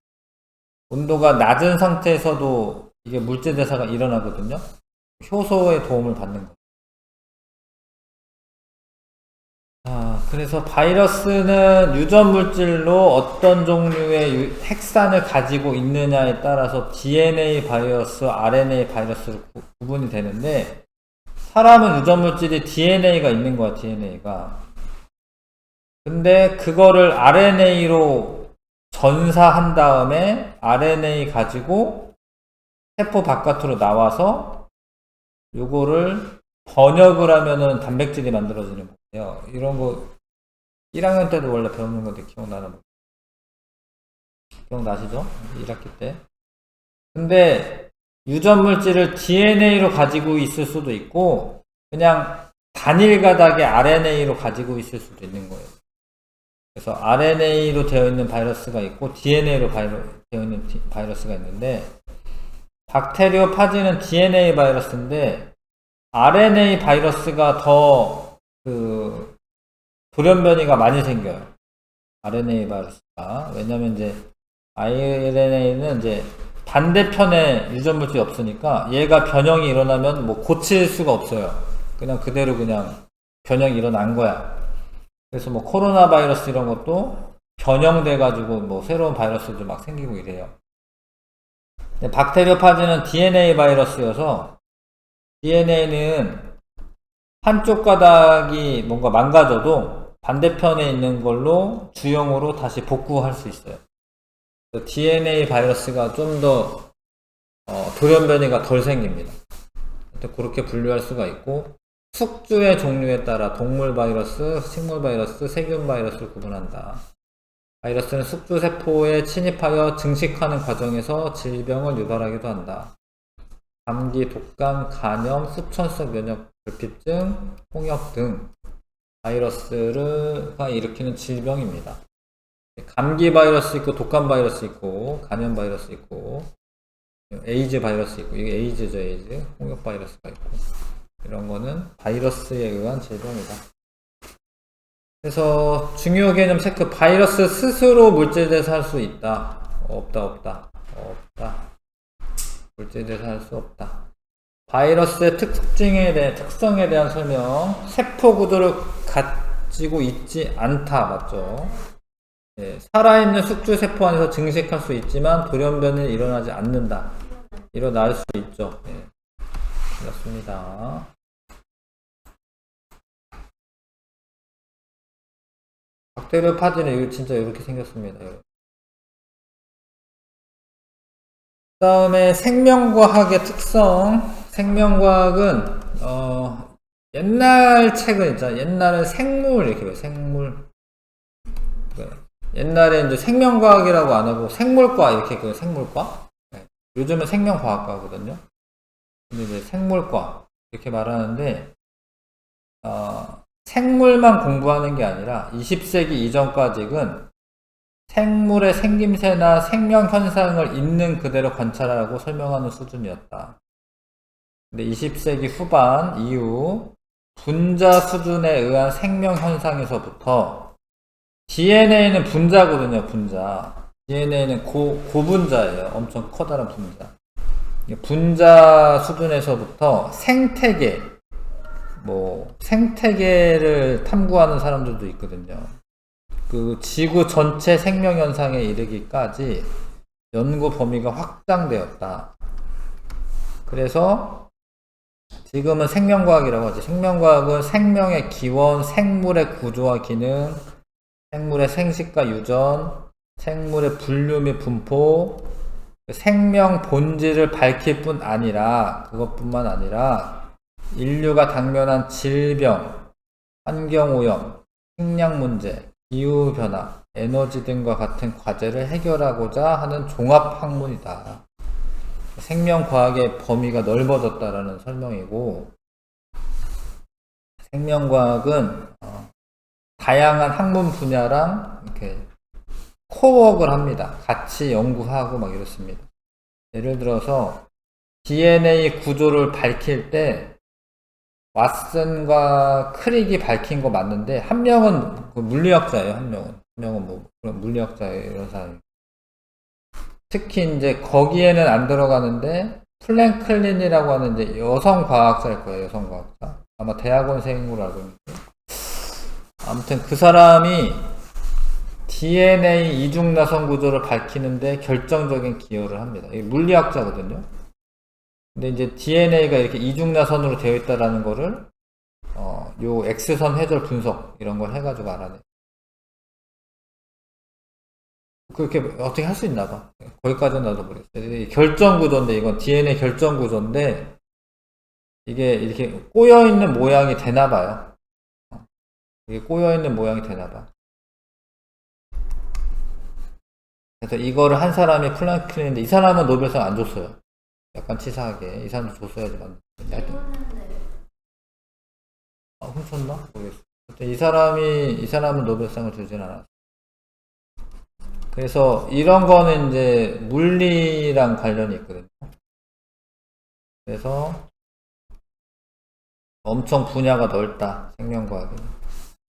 온도가 낮은 상태에서도 이게 물질 대사가 일어나거든요. 효소의 도움을 받는 거. 그래서 바이러스는 유전 물질로 어떤 종류의 핵산을 가지고 있느냐에 따라서 DNA 바이러스, RNA 바이러스로 구분이 되는데 사람은 유전 물질이 DNA가 있는 거야, DNA가. 근데 그거를 RNA로 전사한 다음에 RNA 가지고 세포 바깥으로 나와서 요거를 번역을 하면은 단백질이 만들어지는 거예요. 이런 거 1학년 때도 원래 배우는 건데 기억나는 거. 기억나시죠? 1학기 때. 근데 유전 물질을 DNA로 가지고 있을 수도 있고 그냥 단일 가닥의 RNA로 가지고 있을 수도 있는 거예요. 그래서 RNA로 되어 있는 바이러스가 있고 DNA로 되어 있는 바이러스가 있는데 박테리오 파지는 DNA 바이러스인데 RNA 바이러스가 더 돌연변이가 많이 생겨요. RNA 바이러스가. 왜냐면 이제 RNA는 이제 반대편에 유전 물질이 없으니까 얘가 변형이 일어나면 뭐 고칠 수가 없어요. 그냥 그대로 그냥 변형이 일어난 거야. 그래서 뭐 코로나 바이러스 이런 것도 변형돼 가지고 뭐 새로운 바이러스도 막 생기고 이래요. 박테리오 파지는 DNA 바이러스여서 DNA는 한쪽 가닥이 뭔가 망가져도 반대편에 있는 걸로 주형으로 다시 복구할 수 있어요. DNA 바이러스가 좀 더 돌연변이가 덜 생깁니다. 그렇게 분류할 수가 있고 숙주의 종류에 따라 동물 바이러스, 식물 바이러스, 세균 바이러스를 구분한다. 바이러스는 숙주 세포에 침입하여 증식하는 과정에서 질병을 유발하기도 한다. 감기, 독감, 간염, 수천성 면역 결핍증, 홍역 등 바이러스가 일으키는 질병입니다. 감기 바이러스 있고 독감 바이러스 있고 간염 바이러스 있고 에이즈 바이러스 있고 이게 에이즈죠. 에이즈 홍역 바이러스가 있고 이런 거는 바이러스에 의한 질병이다. 그래서 중요 개념 체크. 바이러스 스스로 물질 대사할 수 있다. 없다. 물질 대사할 수 없다. 바이러스의 특성에 대한 설명. 세포 구조를 가지고 있지 않다. 맞죠? 네, 살아있는 숙주 세포 안에서 증식할 수 있지만 돌연변이는 일어나지 않는다. 일어날 수 있죠. 네, 그렇습니다. 박테리오 파지는 이거 진짜 이렇게 생겼습니다. 그 다음에 생명과학의 특성. 생명과학은 옛날 책은 있잖아요. 옛날엔 생물 이렇게 봐요. 생물. 옛날에 이제 생명과학이라고 안 하고 생물과 이렇게 그 생물과. 네. 요즘은 생명과학과거든요. 근데 이제 생물과 이렇게 말하는데 생물만 공부하는 게 아니라 20세기 이전까지는 생물의 생김새나 생명 현상을 있는 그대로 관찰하고 설명하는 수준이었다. 근데 20세기 후반 이후 분자 수준에 의한 생명 현상에서부터 DNA는 분자거든요, 분자. DNA는 고분자예요. 엄청 커다란 분자. 분자 수준에서부터 생태계, 생태계를 탐구하는 사람들도 있거든요. 그 지구 전체 생명 현상에 이르기까지 연구 범위가 확장되었다. 그래서 지금은 생명과학이라고 하죠. 생명과학은 생명의 기원, 생물의 구조와 기능, 생물의 생식과 유전, 생물의 분류 및 분포, 생명 본질을 밝힐 뿐 아니라, 그것뿐만 아니라 인류가 당면한 질병, 환경오염, 식량 문제, 기후변화, 에너지 등과 같은 과제를 해결하고자 하는 종합학문이다. 생명과학의 범위가 넓어졌다라는 설명이고, 생명과학은 다양한 학문 분야랑 이렇게 코워크를 합니다. 같이 연구하고 막 이렇습니다. 예를 들어서 DNA 구조를 밝힐 때 왓슨과 크릭이 밝힌 거 맞는데 한 명은 물리학자예요. 한 명은 그런 물리학자예요. 이런 사람이. 특히 이제 거기에는 안 들어가는데 플랭클린이라고 하는 이제 여성 과학자일 거예요. 여성 과학자. 아마 대학원생으로 알고 있는데. 아무튼 그 사람이 DNA 이중나선 구조를 밝히는데 결정적인 기여를 합니다. 이게 물리학자거든요. 근데 이제 DNA가 이렇게 이중나선으로 되어 있다라는 거를 요 X선 회절 분석 이런 걸 해가지고 알아내. 그렇게 어떻게 할 수 있나 봐. 거기까지는 나도 모르겠어요. 결정 구조인데 이건 DNA 결정 구조인데 이게 이렇게 꼬여 있는 모양이 되나 봐요. 이게 꼬여 있는 모양이 되나 봐. 그래서 이거를 한 사람이 플랑크린인데 이 사람은 노벨상 안 줬어요. 약간 치사하게 이 사람도 줬어야지만. 훔쳤나? 모르겠어. 이 사람은 노벨상을 주진 않았어. 그래서 이런 거는 이제 물리랑 관련이 있거든요. 그래서 엄청 분야가 넓다. 생명과학은.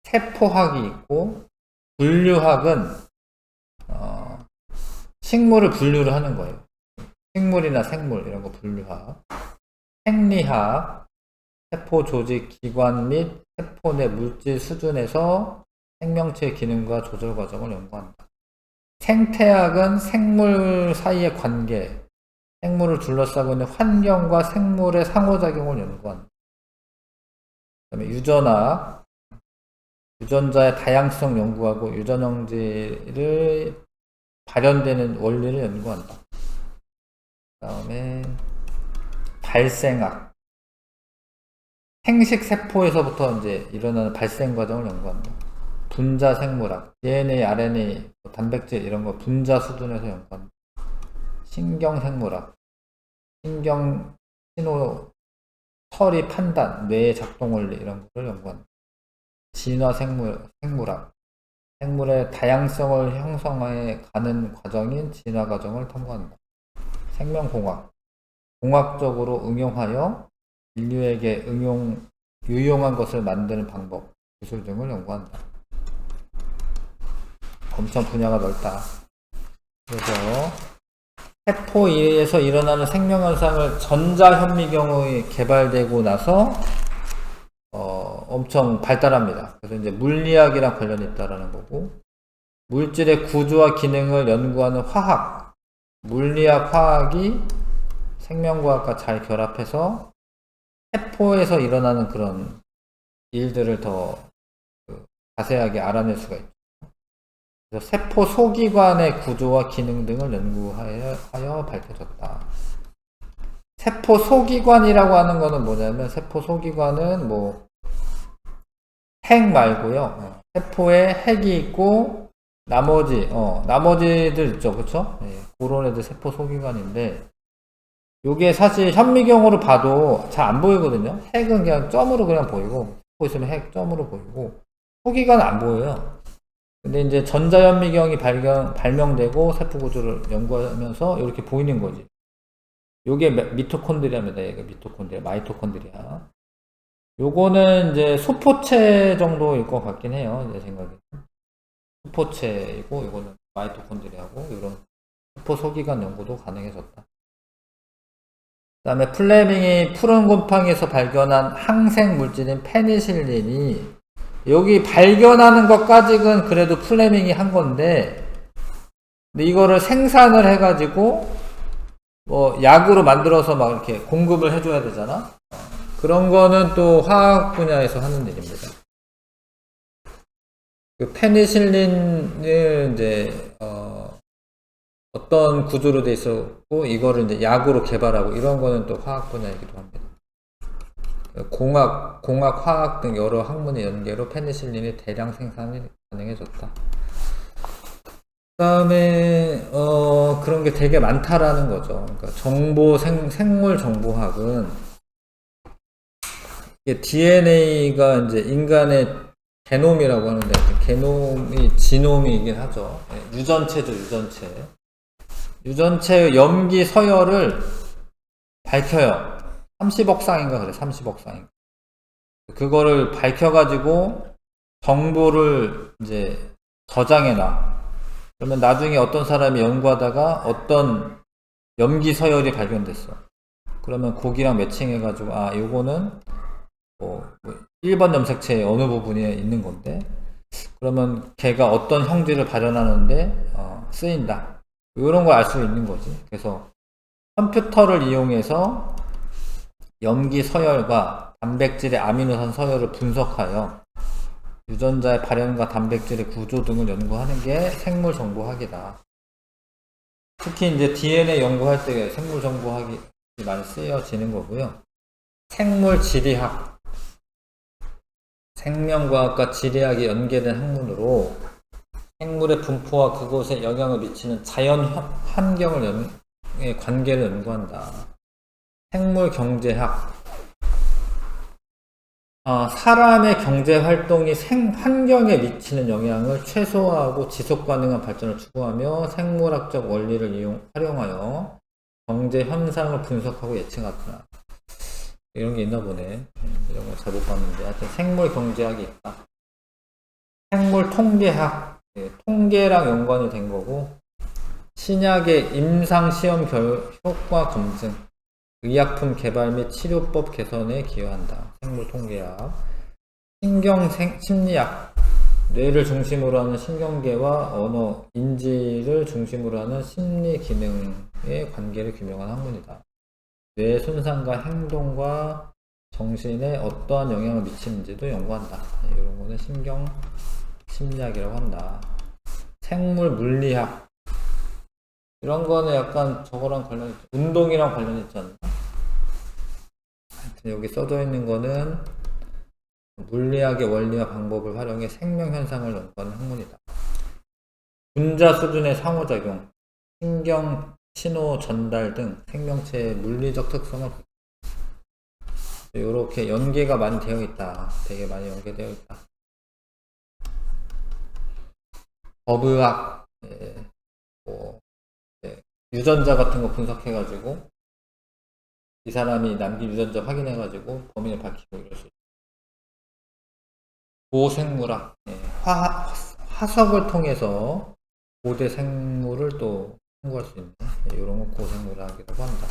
세포학이 있고 분류학은 식물을 분류를 하는 거예요. 식물이나 생물 이런 거 분류학. 생리학, 세포 조직 기관 및 세포 내 물질 수준에서 생명체의 기능과 조절 과정을 연구한다. 생태학은 생물 사이의 관계, 생물을 둘러싸고 있는 환경과 생물의 상호작용을 연구한다. 그다음에 유전학, 유전자의 다양성 연구하고 유전형질을 발현되는 원리를 연구한다. 그 다음에 발생학, 생식 세포에서부터 이제 일어나는 발생 과정을 연구한다. 분자 생물학, DNA, RNA, 단백질 이런 거 분자 수준에서 연구한다. 신경 생물학, 신경 신호 처리 판단, 뇌의 작동 원리 이런 거를 연구한다. 진화 생물학, 생물의 다양성을 형성해 가는 과정인 진화 과정을 탐구한다. 생명공학, 공학적으로 응용하여 인류에게 유용한 것을 만드는 방법, 기술 등을 연구한다. 엄청 분야가 넓다. 그래서 세포에서 일어나는 생명현상을 전자현미경이 개발되고 나서 엄청 발달합니다. 그래서 이제 물리학이랑 관련이 있다라는 거고, 물질의 구조와 기능을 연구하는 화학, 물리학, 화학이 생명과학과 잘 결합해서 세포에서 일어나는 그런 일들을 더 자세하게 알아낼 수가 있죠. 그래서 세포 소기관의 구조와 기능 등을 연구하여 밝혀졌다. 세포 소기관이라고 하는 거는 뭐냐면, 세포 소기관은 핵 말고요. 세포에 핵이 있고, 나머지들 있죠. 그쵸? 예, 그런 애들 세포 소기관인데, 요게 사실 현미경으로 봐도 잘 안 보이거든요. 핵은 그냥 점으로 그냥 보이고, 세포 있으면 핵점으로 보이고, 소기관은 안 보여요. 근데 이제 전자현미경이 발명되고 세포 구조를 연구하면서 이렇게 보이는 거지. 요게 미토콘드리아입니다. 얘가 미토콘드리아, 마이토콘드리아. 요거는 이제 소포체 정도일 것 같긴 해요. 내 생각에. 소포체이고, 이거는 마이토콘드리아고, 이런 세포 소기관 연구도 가능해졌다. 그 다음에 플레밍이 푸른 곰팡이에서 발견한 항생 물질인 페니실린이, 여기 발견하는 것까지는 그래도 플레밍이 한 건데, 근데 이거를 생산을 해가지고, 뭐, 약으로 만들어서 막 이렇게 공급을 해줘야 되잖아? 그런 거는 또 화학 분야에서 하는 일입니다. 그 페니실린을 이제, 어떤 구조로 돼 있었고, 이거를 이제 약으로 개발하고, 이런 거는 또 화학 분야이기도 합니다. 공학, 화학 등 여러 학문의 연계로 페니실린의 대량 생산이 가능해졌다. 그 다음에, 그런 게 되게 많다라는 거죠. 그러니까 생물 정보학은, DNA가 이제 인간의 게놈이라고 하는데, 게놈이 지놈이긴 하죠. 유전체죠, 유전체. 유전체의 염기 서열을 밝혀요. 30억 쌍인가 그래, 30억 쌍인가. 그거를 밝혀가지고 정보를 이제 저장해놔. 그러면 나중에 어떤 사람이 연구하다가 어떤 염기 서열이 발견됐어. 그러면 거기랑 매칭해가지고, 아, 요거는 뭐 1번 염색체의 어느 부분에 있는 건데, 그러면 걔가 어떤 형질을 발현하는데 쓰인다. 이런 걸 알 수 있는 거지. 그래서 컴퓨터를 이용해서 염기 서열과 단백질의 아미노산 서열을 분석하여 유전자의 발현과 단백질의 구조 등을 연구하는 게 생물 정보학이다. 특히 이제 DNA 연구할 때 생물 정보학이 많이 쓰여지는 거고요. 생물 지리학, 생명과학과 지리학이 연계된 학문으로 생물의 분포와 그곳에 영향을 미치는 자연 환경의 관계를 연구한다. 생물 경제학, 사람의 경제 활동이 환경에 미치는 영향을 최소화하고 지속 가능한 발전을 추구하며 생물학적 원리를 활용하여 경제 현상을 분석하고 예측하더라. 이런 게 있나 보네. 이런 거 잘 못 봤는데. 하여튼 생물 경제학이 있다. 생물 통계학, 통계랑 연관이 된 거고, 신약의 임상 시험 효과 검증, 의약품 개발 및 치료법 개선에 기여한다. 생물 통계학. 심리학, 뇌를 중심으로 하는 신경계와 언어, 인지를 중심으로 하는 심리 기능의 관계를 규명한 학문이다. 뇌 손상과 행동과 정신에 어떠한 영향을 미치는지도 연구한다. 이런 거는 심리학이라고 한다. 생물 물리학, 이런 거는 약간 저거랑 운동이랑 관련있지 않나? 하여튼 여기 써져 있는 거는 물리학의 원리와 방법을 활용해 생명현상을 연구하는 학문이다. 분자 수준의 상호작용, 신경 신호 전달 등 생명체의 물리적 특성을 이렇게 연계가 많이 되어 있다. 되게 많이 연계되어 있다. 법의학, 유전자 같은 거 분석해가지고 이 사람이 남긴 유전자 확인해가지고 범인을 밝히고 이럴 수 있다. 고생물학, 화석을 통해서 고대 생물을 또 연구할 수 있는 이런 거 고생물학이라고 합니다.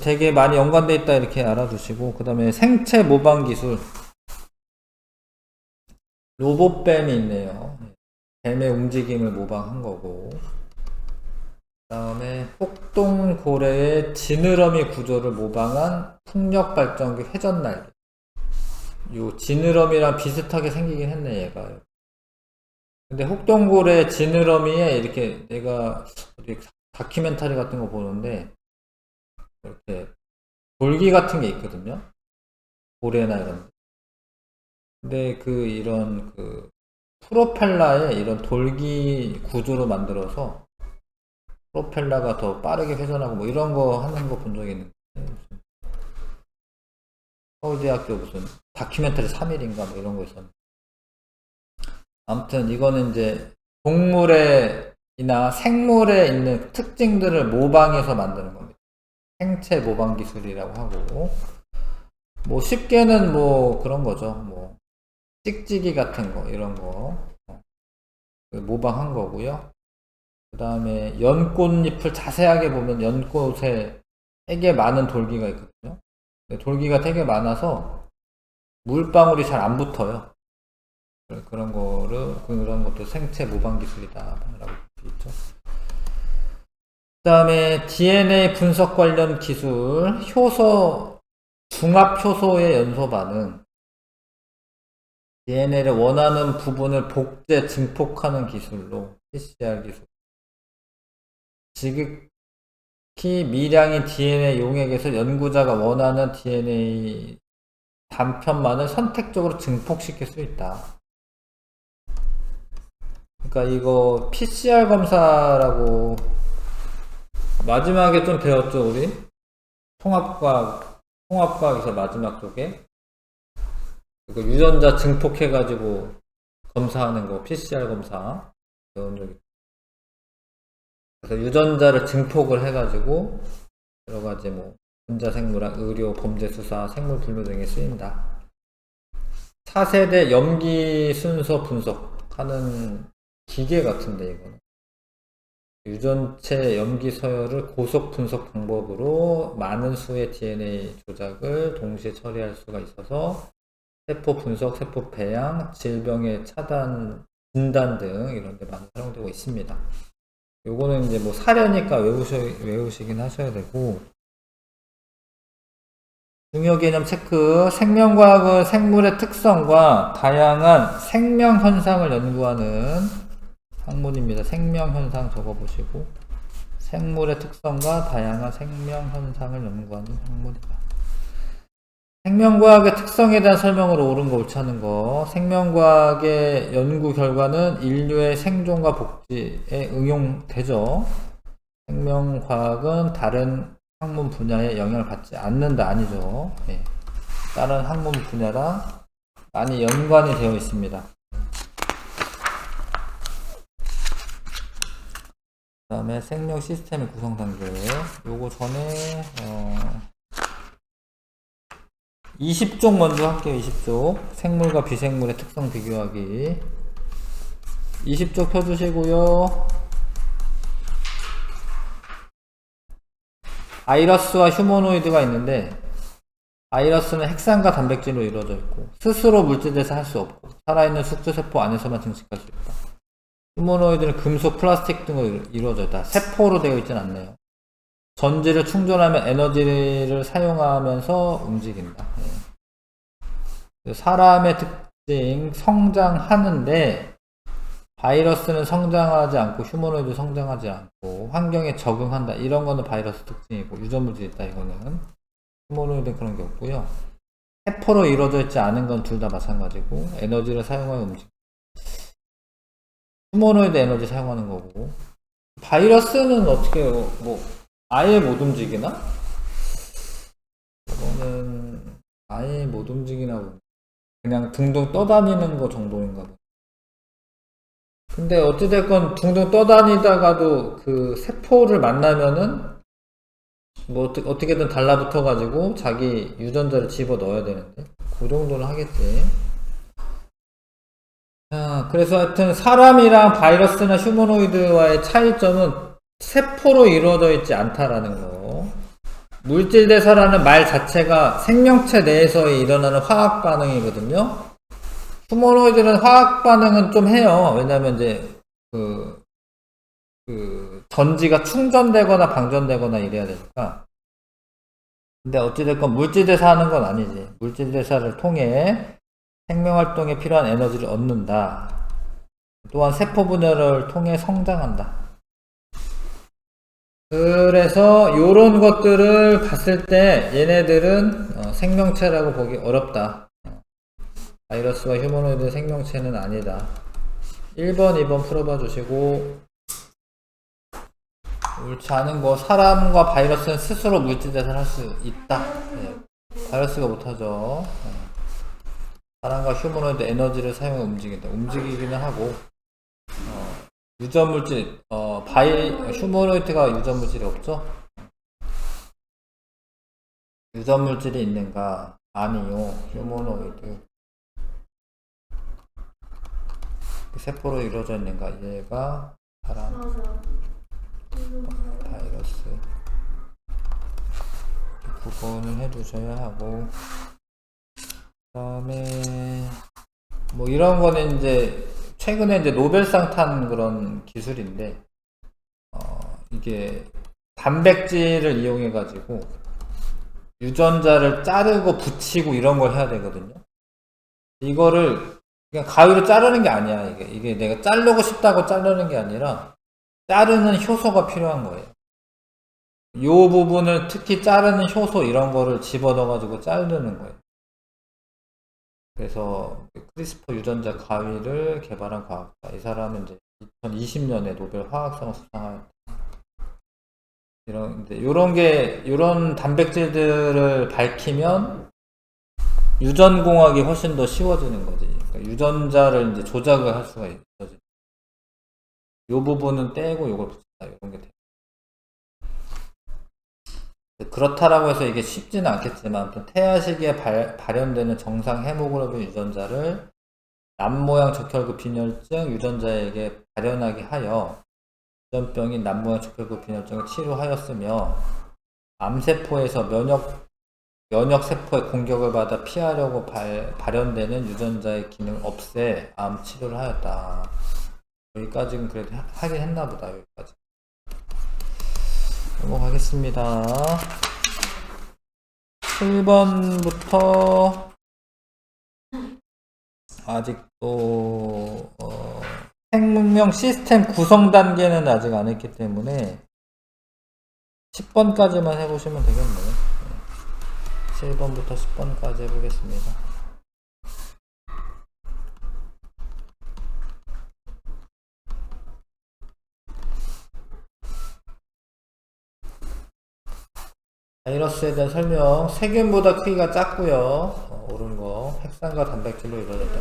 되게 많이 연관되어 있다 이렇게 알아두시고, 그 다음에 생체 모방 기술, 로봇뱀이 있네요. 뱀의 움직임을 모방한 거고, 그 다음에 혹동고래의 지느러미 구조를 모방한 풍력발전기 회전날개. 요 지느러미랑 비슷하게 생기긴 했네, 얘가. 근데 혹동고래 지느러미에 이렇게 내가 다큐멘터리 같은 거 보는데 이렇게 돌기 같은 게 있거든요. 고래나 이런. 근데 이런 프로펠러에 이런 돌기 구조로 만들어서 프로펠러가 더 빠르게 회전하고 뭐 이런 거 하는 거 본 적이 있는데 서울대학교 무슨 다큐멘터리 3일인가 뭐 이런 거 있었는데. 아무튼 이거는 이제 동물이나 생물에 있는 특징들을 모방해서 만드는 겁니다. 생체 모방 기술이라고 하고, 뭐 쉽게는 뭐 그런 거죠. 뭐 찍찍이 같은 거 이런 거 모방한 거고요. 그 다음에 연꽃잎을 자세하게 보면 연꽃에 되게 많은 돌기가 있거든요. 돌기가 되게 많아서 물방울이 잘 안 붙어요. 그런 것도 생체 모방 기술이다 라고 볼 수 있죠. 그 다음에 DNA 분석 관련 기술, 중합 효소의 연소 반응, DNA를 원하는 부분을 복제, 증폭하는 기술로 PCR 기술. 지극히 미량의 DNA 용액에서 연구자가 원하는 DNA 단편만을 선택적으로 증폭시킬 수 있다. 그러니까 이거 PCR 검사라고 마지막에 좀 배웠죠, 우리? 통합과학에서 마지막 쪽에. 그리고 유전자 증폭해가지고 검사하는 거, PCR 검사. 배운 적이. 그래서 유전자를 증폭을 해가지고 여러 가지 뭐 전자생물학, 의료, 범죄 수사, 생물 분류 등에 쓰인다. 4세대 염기 순서 분석하는 기계 같은데 이거는. 유전체 염기 서열을 고속 분석 방법으로 많은 수의 DNA 조작을 동시에 처리할 수가 있어서 세포 분석, 세포 배양, 질병의 차단, 진단 등 이런 데 많이 사용되고 있습니다. 요거는 이제 뭐 사려니까 외우시긴 하셔야 되고. 중요 개념 체크. 생명과학은 생물의 특성과 다양한 생명 현상을 연구하는 학문입니다. 생명 현상 적어보시고. 생물의 특성과 다양한 생명 현상을 연구하는 학문이다. 생명과학의 특성에 대한 설명으로 옳은 거 옳지 않은 거. 생명과학의 연구 결과는 인류의 생존과 복지에 응용되죠. 생명과학은 다른 학문 분야에 영향을 받지 않는다 아니죠. 네. 다른 학문 분야랑 많이 연관이 되어 있습니다. 그 다음에 생명 시스템의 구성 단계. 요거 전에 20쪽 먼저 할게요. 20쪽 생물과 비생물의 특성 비교하기. 20쪽 펴주시고요. 바이러스와 휴머노이드가 있는데, 바이러스는 핵산과 단백질로 이루어져 있고 스스로 물질대사 할 수 없고 살아있는 숙주세포 안에서만 증식할 수 있다. 휴머노이드는 금속, 플라스틱 등으로 이루어져 있다. 세포로 되어 있진 않네요. 전지를 충전하면 에너지를 사용하면서 움직인다. 사람의 특징, 성장하는데 바이러스는 성장하지 않고 휴머노이드 성장하지 않고 환경에 적응한다. 이런 거는 바이러스 특징이고 유전물질이 있다. 이거는 휴머노이드는 그런 게 없고요. 세포로 이루어져 있지 않은 건 둘 다 마찬가지고 에너지를 사용하여 움직인다. 휴머노이드 에너지 사용하는 거고, 바이러스는 어떻게 뭐 아예 못 움직이나? 이거는 아예 못 움직이나 보네. 그냥 둥둥 떠다니는 거 정도인가 보네. 근데 어찌됐건 둥둥 떠다니다가도 그 세포를 만나면은 뭐 어떻게든 달라붙어 가지고 자기 유전자를 집어 넣어야 되는데 그 정도는 하겠지. 자, 그래서 하여튼 사람이랑 바이러스나 휴머노이드와의 차이점은 세포로 이루어져 있지 않다라는 거. 물질 대사라는 말 자체가 생명체 내에서 일어나는 화학 반응이거든요. 휴머노이드는 화학 반응은 좀 해요. 왜냐면 이제 그 전지가 충전되거나 방전되거나 이래야 되니까. 근데 어찌됐건 물질 대사하는 건 아니지. 물질 대사를 통해 생명활동에 필요한 에너지를 얻는다. 또한 세포 분열을 통해 성장한다. 그래서 요런 것들을 봤을 때 얘네들은 생명체라고 보기 어렵다. 바이러스와 휴머노이드 생명체는 아니다. 1번, 2번 풀어봐 주시고, 옳지 않은 거, 사람과 바이러스는 스스로 물질 대사를 할 수 있다. 네. 바이러스가 못하죠. 사람과 휴머노이드 에너지를 사용해 움직인다. 움직이기는 하고, 유전물질, 휴머노이드가 유전물질이 없죠? 유전물질이 있는가? 아니요. 휴머노이드. 세포로 이루어져 있는가? 얘가 사람, 바이러스. 구분을 해두셔야 하고, 그 다음에, 뭐 이런 거는 이제, 최근에 이제 노벨상 탄 그런 기술인데, 이게 단백질을 이용해가지고, 유전자를 자르고 붙이고 이런 걸 해야 되거든요. 이거를 그냥 가위로 자르는 게 아니야. 이게 내가 자르고 싶다고 자르는 게 아니라, 자르는 효소가 필요한 거예요. 요 부분을 특히 자르는 효소 이런 거를 집어넣어가지고 자르는 거예요. 그래서 크리스퍼 유전자 가위를 개발한 과학자. 이 사람은 이제 2020년에 노벨 화학상을 수상하였다. 이런 단백질들을 밝히면 유전공학이 훨씬 더 쉬워지는 거지. 그러니까 유전자를 이제 조작을 할 수가 있어지. 요 부분은 떼고 요걸 붙인다. 이런 게 돼. 그렇다라고 해서 이게 쉽지는 않겠지만, 태아 시기에 발현되는 정상 헤모글로빈 유전자를 남모양 적혈구 빈혈증 유전자에게 발현하게 하여 유전병인 남모양 적혈구 빈혈증을 치료하였으며, 암세포에서 면역세포의 공격을 받아 피하려고 발현되는 유전자의 기능을 없애 암 치료를 하였다. 여기까지는 그래도 하긴 했나보다. 여기까지 넘어가겠습니다. 7번부터 아직도 생명 시스템 구성 단계는 아직 안 했기 때문에 10번까지만 해보시면 되겠네요. 7번부터 10번까지 해보겠습니다. 바이러스에 대한 설명. 세균보다 크기가 작고요. 옳은 거. 핵산과 단백질로 이루어졌다.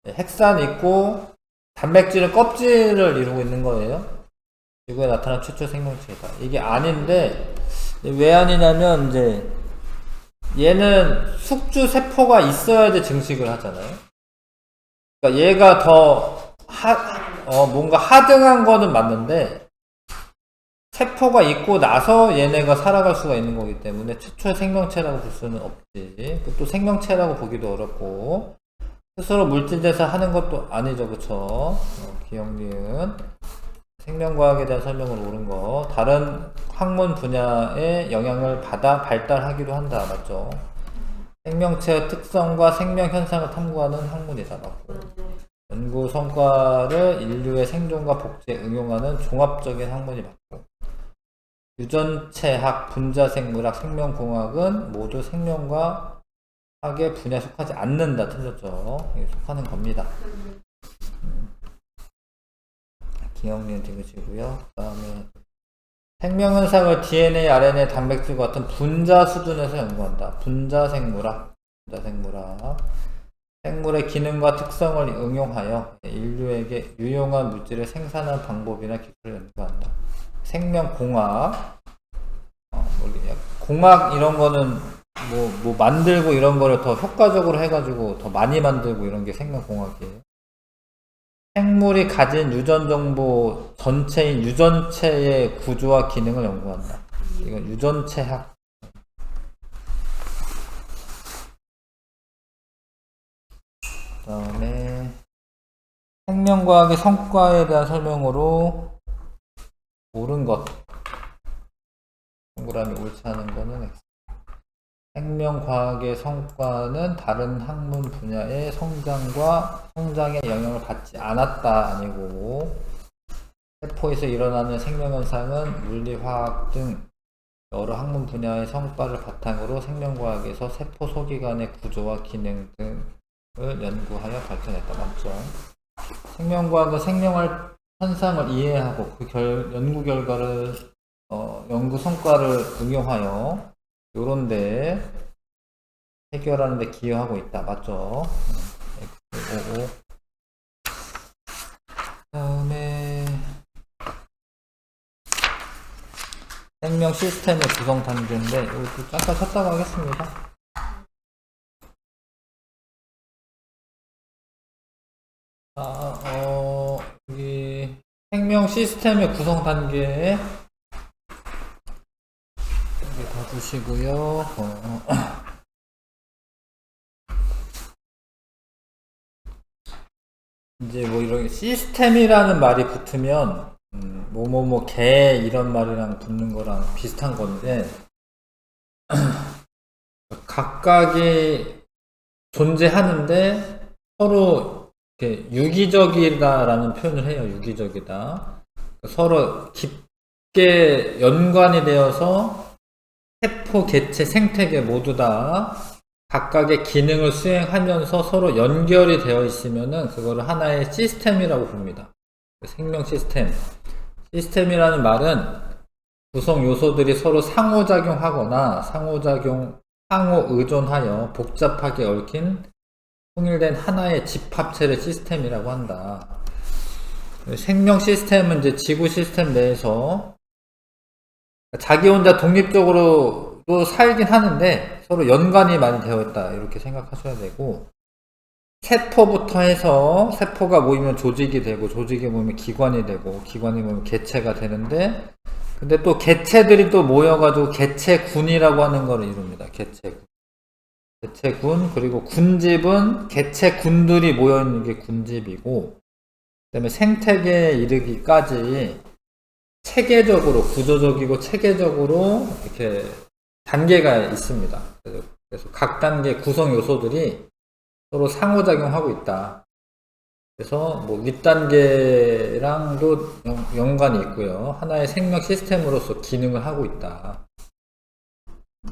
네, 핵산 있고 단백질은 껍질을 이루고 있는 거예요. 지구에 나타난 최초 생명체다. 이게 아닌데, 왜 아니냐면 이제 얘는 숙주 세포가 있어야지 증식을 하잖아요. 그러니까 얘가 더 뭔가 하등한 거는 맞는데, 세포가 있고 나서 얘네가 살아갈 수가 있는 거기 때문에 최초의 생명체라고 볼 수는 없지. 또 생명체라고 보기도 어렵고, 스스로 물질대사 하는 것도 아니죠. 그쵸? 기억니은 생명과학에 대한 설명을 옳은 거. 다른 학문 분야의 영향을 받아 발달하기도 한다. 맞죠? 생명체의 특성과 생명 현상을 탐구하는 학문이다. 맞고. 연구 성과를 인류의 생존과 복제에 응용하는 종합적인 학문이 맞고. 유전체학, 분자생물학, 생명공학은 모두 생명과 학의 분야에 속하지 않는다. 틀렸죠? 속하는 겁니다. 기억니은 찍으시고요. 그 다음에 생명현상을 DNA, RNA, 단백질 같은 분자 수준에서 연구한다. 분자생물학. 생물의 기능과 특성을 응용하여 인류에게 유용한 물질을 생산하는 방법이나 기술을 연구한다. 생명공학. 공학 이런 거는 뭐 만들고 이런 거를 더 효과적으로 해가지고 더 많이 만들고 이런 게 생명공학이에요. 생물이 가진 유전 정보 전체인 유전체의 구조와 기능을 연구한다. 이건 유전체학. 그 다음에 생명과학의 성과에 대한 설명으로 옳은 것. 동그라미 옳지 않은 거는 X. 생명과학의 성과는 다른 학문 분야의 성장에 영향을 받지 않았다. 아니고, 세포에서 일어나는 생명현상은 물리화학 등 여러 학문 분야의 성과를 바탕으로 생명과학에서 세포 소기관의 구조와 기능 등을 연구하여 발견했다. 맞죠? 생명과학은 생명할 현상을 이해하고 그 연구 결과를 연구 성과를 응용하여 요런데 해결하는 데 기여하고 있다. 맞죠? X55. 다음에 생명 시스템의 구성 단계인데 이것도 잠깐 찾다가 하겠습니다. 여기 생명 시스템의 구성 단계에 여기 봐주시고요. 이제 뭐 이런 시스템이라는 말이 붙으면 개 이런 말이랑 붙는 거랑 비슷한 건데 각각이 존재하는데 서로 이렇게 유기적이다라는 표현을 해요. 유기적이다. 서로 깊게 연관이 되어서 세포, 개체, 생태계 모두 다 각각의 기능을 수행하면서 서로 연결이 되어 있으면은 그거를 하나의 시스템이라고 부릅니다. 생명 시스템. 시스템이라는 말은 구성 요소들이 서로 상호작용하거나 상호 의존하여 복잡하게 얽힌 통일된 하나의 집합체를 시스템이라고 한다. 생명 시스템은 이제 지구 시스템 내에서 자기 혼자 독립적으로도 살긴 하는데 서로 연관이 많이 되어 있다. 이렇게 생각하셔야 되고, 세포부터 해서 세포가 모이면 조직이 되고, 조직이 모이면 기관이 되고, 기관이 모이면 개체가 되는데, 근데 또 개체들이 또 모여가지고 개체군이라고 하는 거를 이룹니다. 개체군. 그리고 군집은 개체군들이 모여있는 게 군집이고, 그 다음에 생태계에 이르기까지 체계적으로, 구조적이고 체계적으로 이렇게 단계가 있습니다. 그래서 각 단계 구성 요소들이 서로 상호작용하고 있다. 그래서 뭐 윗단계랑도 연관이 있고요. 하나의 생명 시스템으로서 기능을 하고 있다. 그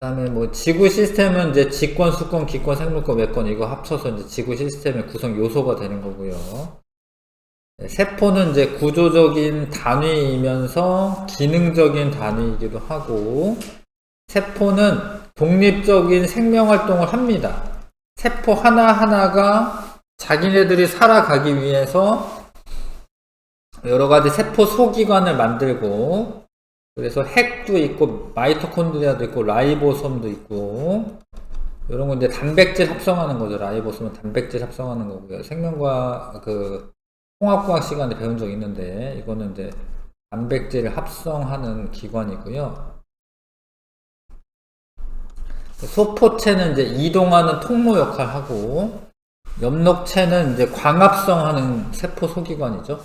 다음에 뭐 지구 시스템은 이제 직권, 수권, 기권, 생물권, 외권 이거 합쳐서 이제 지구 시스템의 구성 요소가 되는 거고요. 세포는 이제 구조적인 단위이면서 기능적인 단위이기도 하고, 세포는 독립적인 생명활동을 합니다. 세포 하나하나가 자기네들이 살아가기 위해서 여러가지 세포 소기관을 만들고, 그래서 핵도 있고 마이토콘드리아도 있고 라이보솜도 있고, 이런 건 이제 단백질 합성하는 거죠. 라이보솜은 단백질 합성하는 거고요. 생명과 통합과학 시간에 배운 적 있는데, 이거는 이제 단백질을 합성하는 기관이고요. 소포체는 이제 이동하는 통로 역할을 하고, 엽록체는 이제 광합성하는 세포 소기관이죠.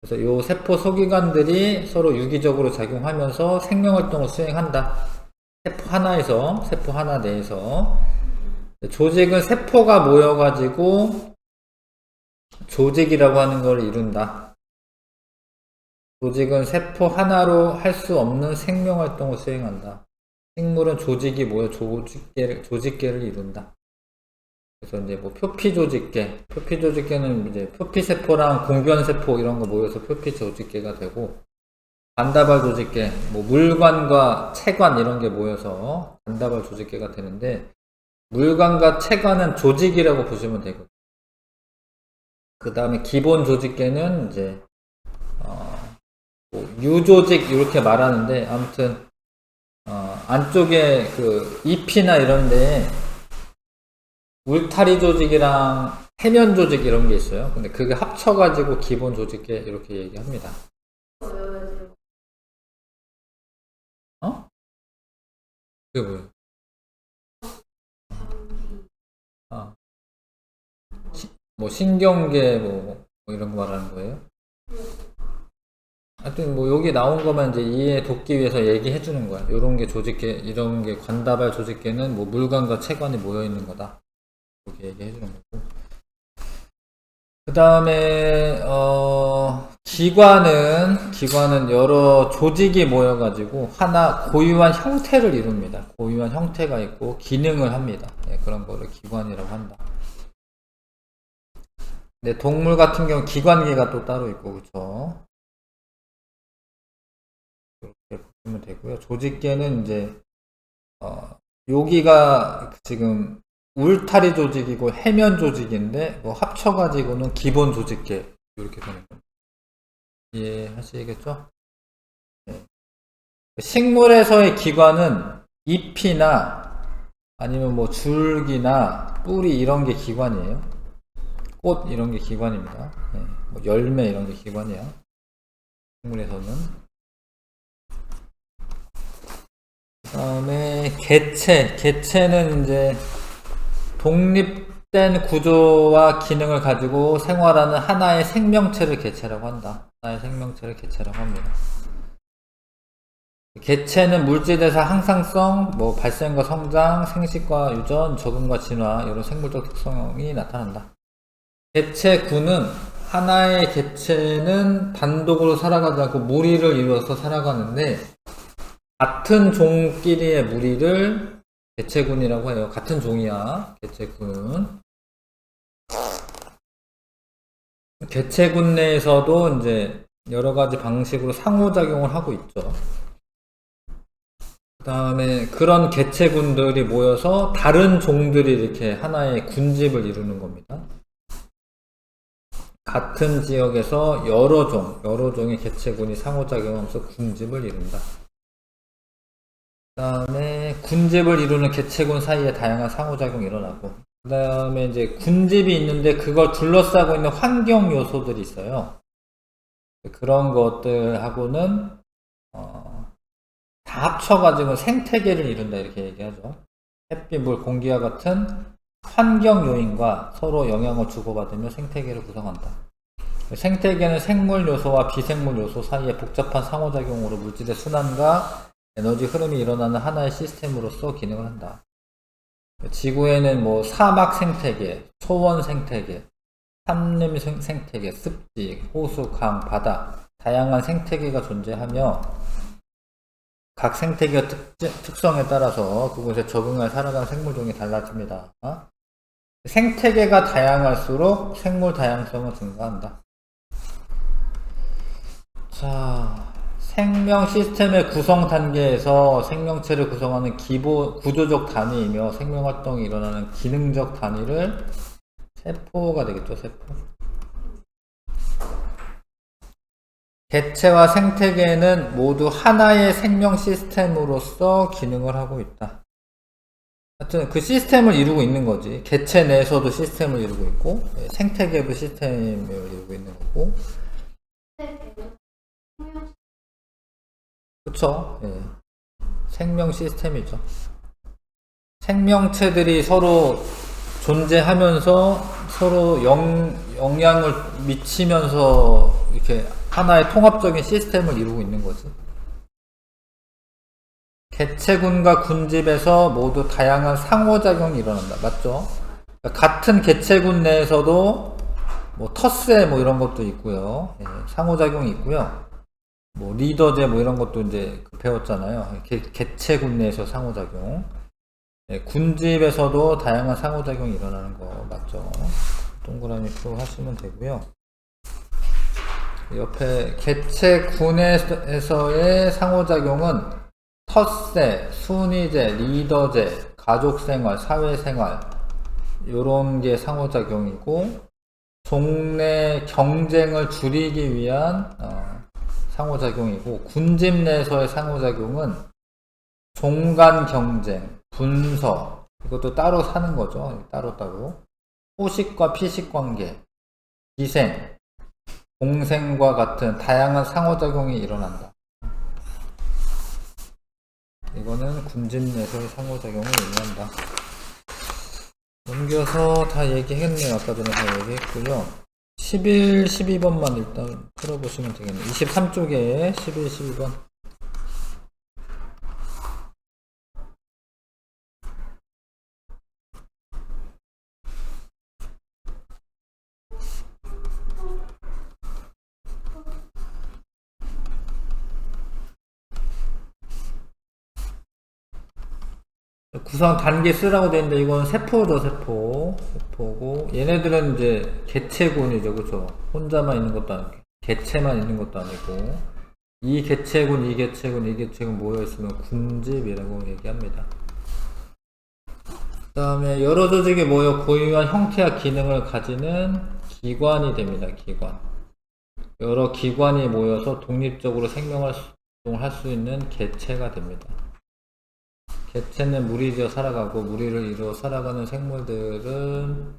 그래서 이 세포 소기관들이 서로 유기적으로 작용하면서 생명활동을 수행한다. 세포 하나 내에서. 조직은 세포가 모여가지고 조직이라고 하는 걸 이룬다. 조직은 세포 하나로 할 수 없는 생명활동을 수행한다. 생물은 조직이 모여 조직계를 이룬다. 그래서 이제 뭐 표피조직계는 이제 표피세포랑 공변세포 이런 거 모여서 표피조직계가 되고, 반다발 조직계, 뭐 물관과 체관 이런 게 모여서 반다발 조직계가 되는데, 물관과 체관은 조직이라고 보시면 되고, 그 다음에 기본 조직계는 이제 뭐 유조직 이렇게 말하는데, 아무튼 안쪽에 그 잎이나 이런데 울타리 조직이랑 해면 조직 이런 게 있어요. 근데 그게 합쳐가지고 기본 조직계 이렇게 얘기합니다. 그게 뭐예요? 뭐 신경계 뭐 이런 거 말하는 거예요? 하여튼 뭐 여기 나온 거만 이제 이해 돕기 위해서 얘기해 주는 거야. 요런 게 조직계, 이런 게 관다발 조직계는 뭐 물관과 체관이 모여 있는 거다. 이렇게 얘기해 주는 거고. 그 다음에 기관은 여러 조직이 모여가지고 하나 고유한 형태를 이룹니다. 고유한 형태가 있고 기능을 합니다. 네, 그런 거를 기관이라고 한다. 근데 동물 같은 경우 기관계가 또 따로 있고, 그쵸? 이렇게 보시면 되고요. 조직계는 이제 여기가 지금 울타리 조직이고 해면 조직인데 뭐 합쳐가지고는 기본 조직계 이렇게 되는 겁니다. 이해하시겠죠? 네. 식물에서의 기관은 잎이나 아니면 뭐 줄기나 뿌리 이런 게 기관이에요. 꽃 이런 게 기관입니다. 네. 뭐 열매 이런 게 기관이야. 식물에서는. 그 다음에 개체는 이제 독립된 구조와 기능을 가지고 생활하는 하나의 생명체를 개체라고 한다. 하나의 생명체를 개체라고 합니다. 개체는 물질대사 항상성, 뭐 발생과 성장, 생식과 유전, 적응과 진화 이런 생물적 특성이 나타난다. 개체군은 하나의 개체는 단독으로 살아가지 않고 무리를 이루어서 살아가는데 같은 종끼리의 무리를 개체군이라고 해요. 같은 종이야, 개체군은. 개체군 내에서도 이제 여러 가지 방식으로 상호작용을 하고 있죠. 그 다음에 그런 개체군들이 모여서 다른 종들이 이렇게 하나의 군집을 이루는 겁니다. 같은 지역에서 여러 종의 개체군이 상호작용하면서 군집을 이룬다. 그 다음에 군집을 이루는 개체군 사이에 다양한 상호작용이 일어나고, 그 다음에 이제 군집이 있는데 그걸 둘러싸고 있는 환경 요소들이 있어요. 그런 것들하고는 다 합쳐가지고 생태계를 이룬다 이렇게 얘기하죠. 햇빛, 물, 공기와 같은 환경 요인과 서로 영향을 주고받으며 생태계를 구성한다. 생태계는 생물 요소와 비생물 요소 사이의 복잡한 상호작용으로 물질의 순환과 에너지 흐름이 일어나는 하나의 시스템으로서 기능을 한다. 지구에는 뭐 사막 생태계, 초원 생태계, 산림 생태계, 습지, 호수, 강, 바다 다양한 생태계가 존재하며 각 생태계의 특성에 따라서 그곳에 적응해 살아가는 생물종이 달라집니다. 생태계가 다양할수록 생물 다양성은 증가한다. 자, 생명 시스템의 구성 단계에서 생명체를 구성하는 구조적 단위이며 생명 활동이 일어나는 기능적 단위를 세포가 되겠죠, 세포. 개체와 생태계는 모두 하나의 생명 시스템으로서 기능을 하고 있다. 하여튼 그 시스템을 이루고 있는 거지. 개체 내에서도 시스템을 이루고 있고, 생태계도 시스템을 이루고 있는 거고. 그쵸? 예. 생명 시스템이죠. 생명체들이 서로 존재하면서 서로 영향을 미치면서 이렇게 하나의 통합적인 시스템을 이루고 있는 거지. 개체군과 군집에서 모두 다양한 상호작용이 일어난다. 맞죠? 그러니까 같은 개체군 내에서도 뭐 텃세 뭐 이런 것도 있고요. 예, 상호작용이 있고요. 뭐 리더제 뭐 이런 것도 이제 배웠잖아요. 개체군 내에서 상호작용. 예, 군집에서도 다양한 상호작용이 일어나는 거 맞죠? 동그라미 표 하시면 되고요. 옆에 개체군에서의 상호작용은 텃세, 순위제, 리더제, 가족생활, 사회생활 요런 게 상호작용이고, 종내 경쟁을 줄이기 위한 상호작용이고, 군집 내에서의 상호작용은 종간 경쟁, 분서, 이것도 따로 사는 거죠. 따로따로. 호식과 피식 관계, 기생, 공생과 같은 다양한 상호작용이 일어난다. 이거는 군집 내에서의 상호작용을 의미한다. 넘겨서 다 얘기했네요. 아까 전에 다 얘기했고요. 11, 12번만 일단 풀어보시면 되겠네요. 23쪽에 11, 12번. 구성 단계 쓰라고 되는데 이건 세포죠, 세포고, 얘네들은 이제 개체군이죠, 그죠? 혼자만 있는 것도 아니고 개체만 있는 것도 아니고, 이 개체군 모여 있으면 군집이라고 얘기합니다. 다음에 여러 조직이 모여 고유한 형태와 기능을 가지는 기관이 됩니다. 기관. 여러 기관이 모여서 독립적으로 생명활동을 할 수 있는 개체가 됩니다. 개체는 무리지어 살아가고 무리를 이루어 살아가는 생물들은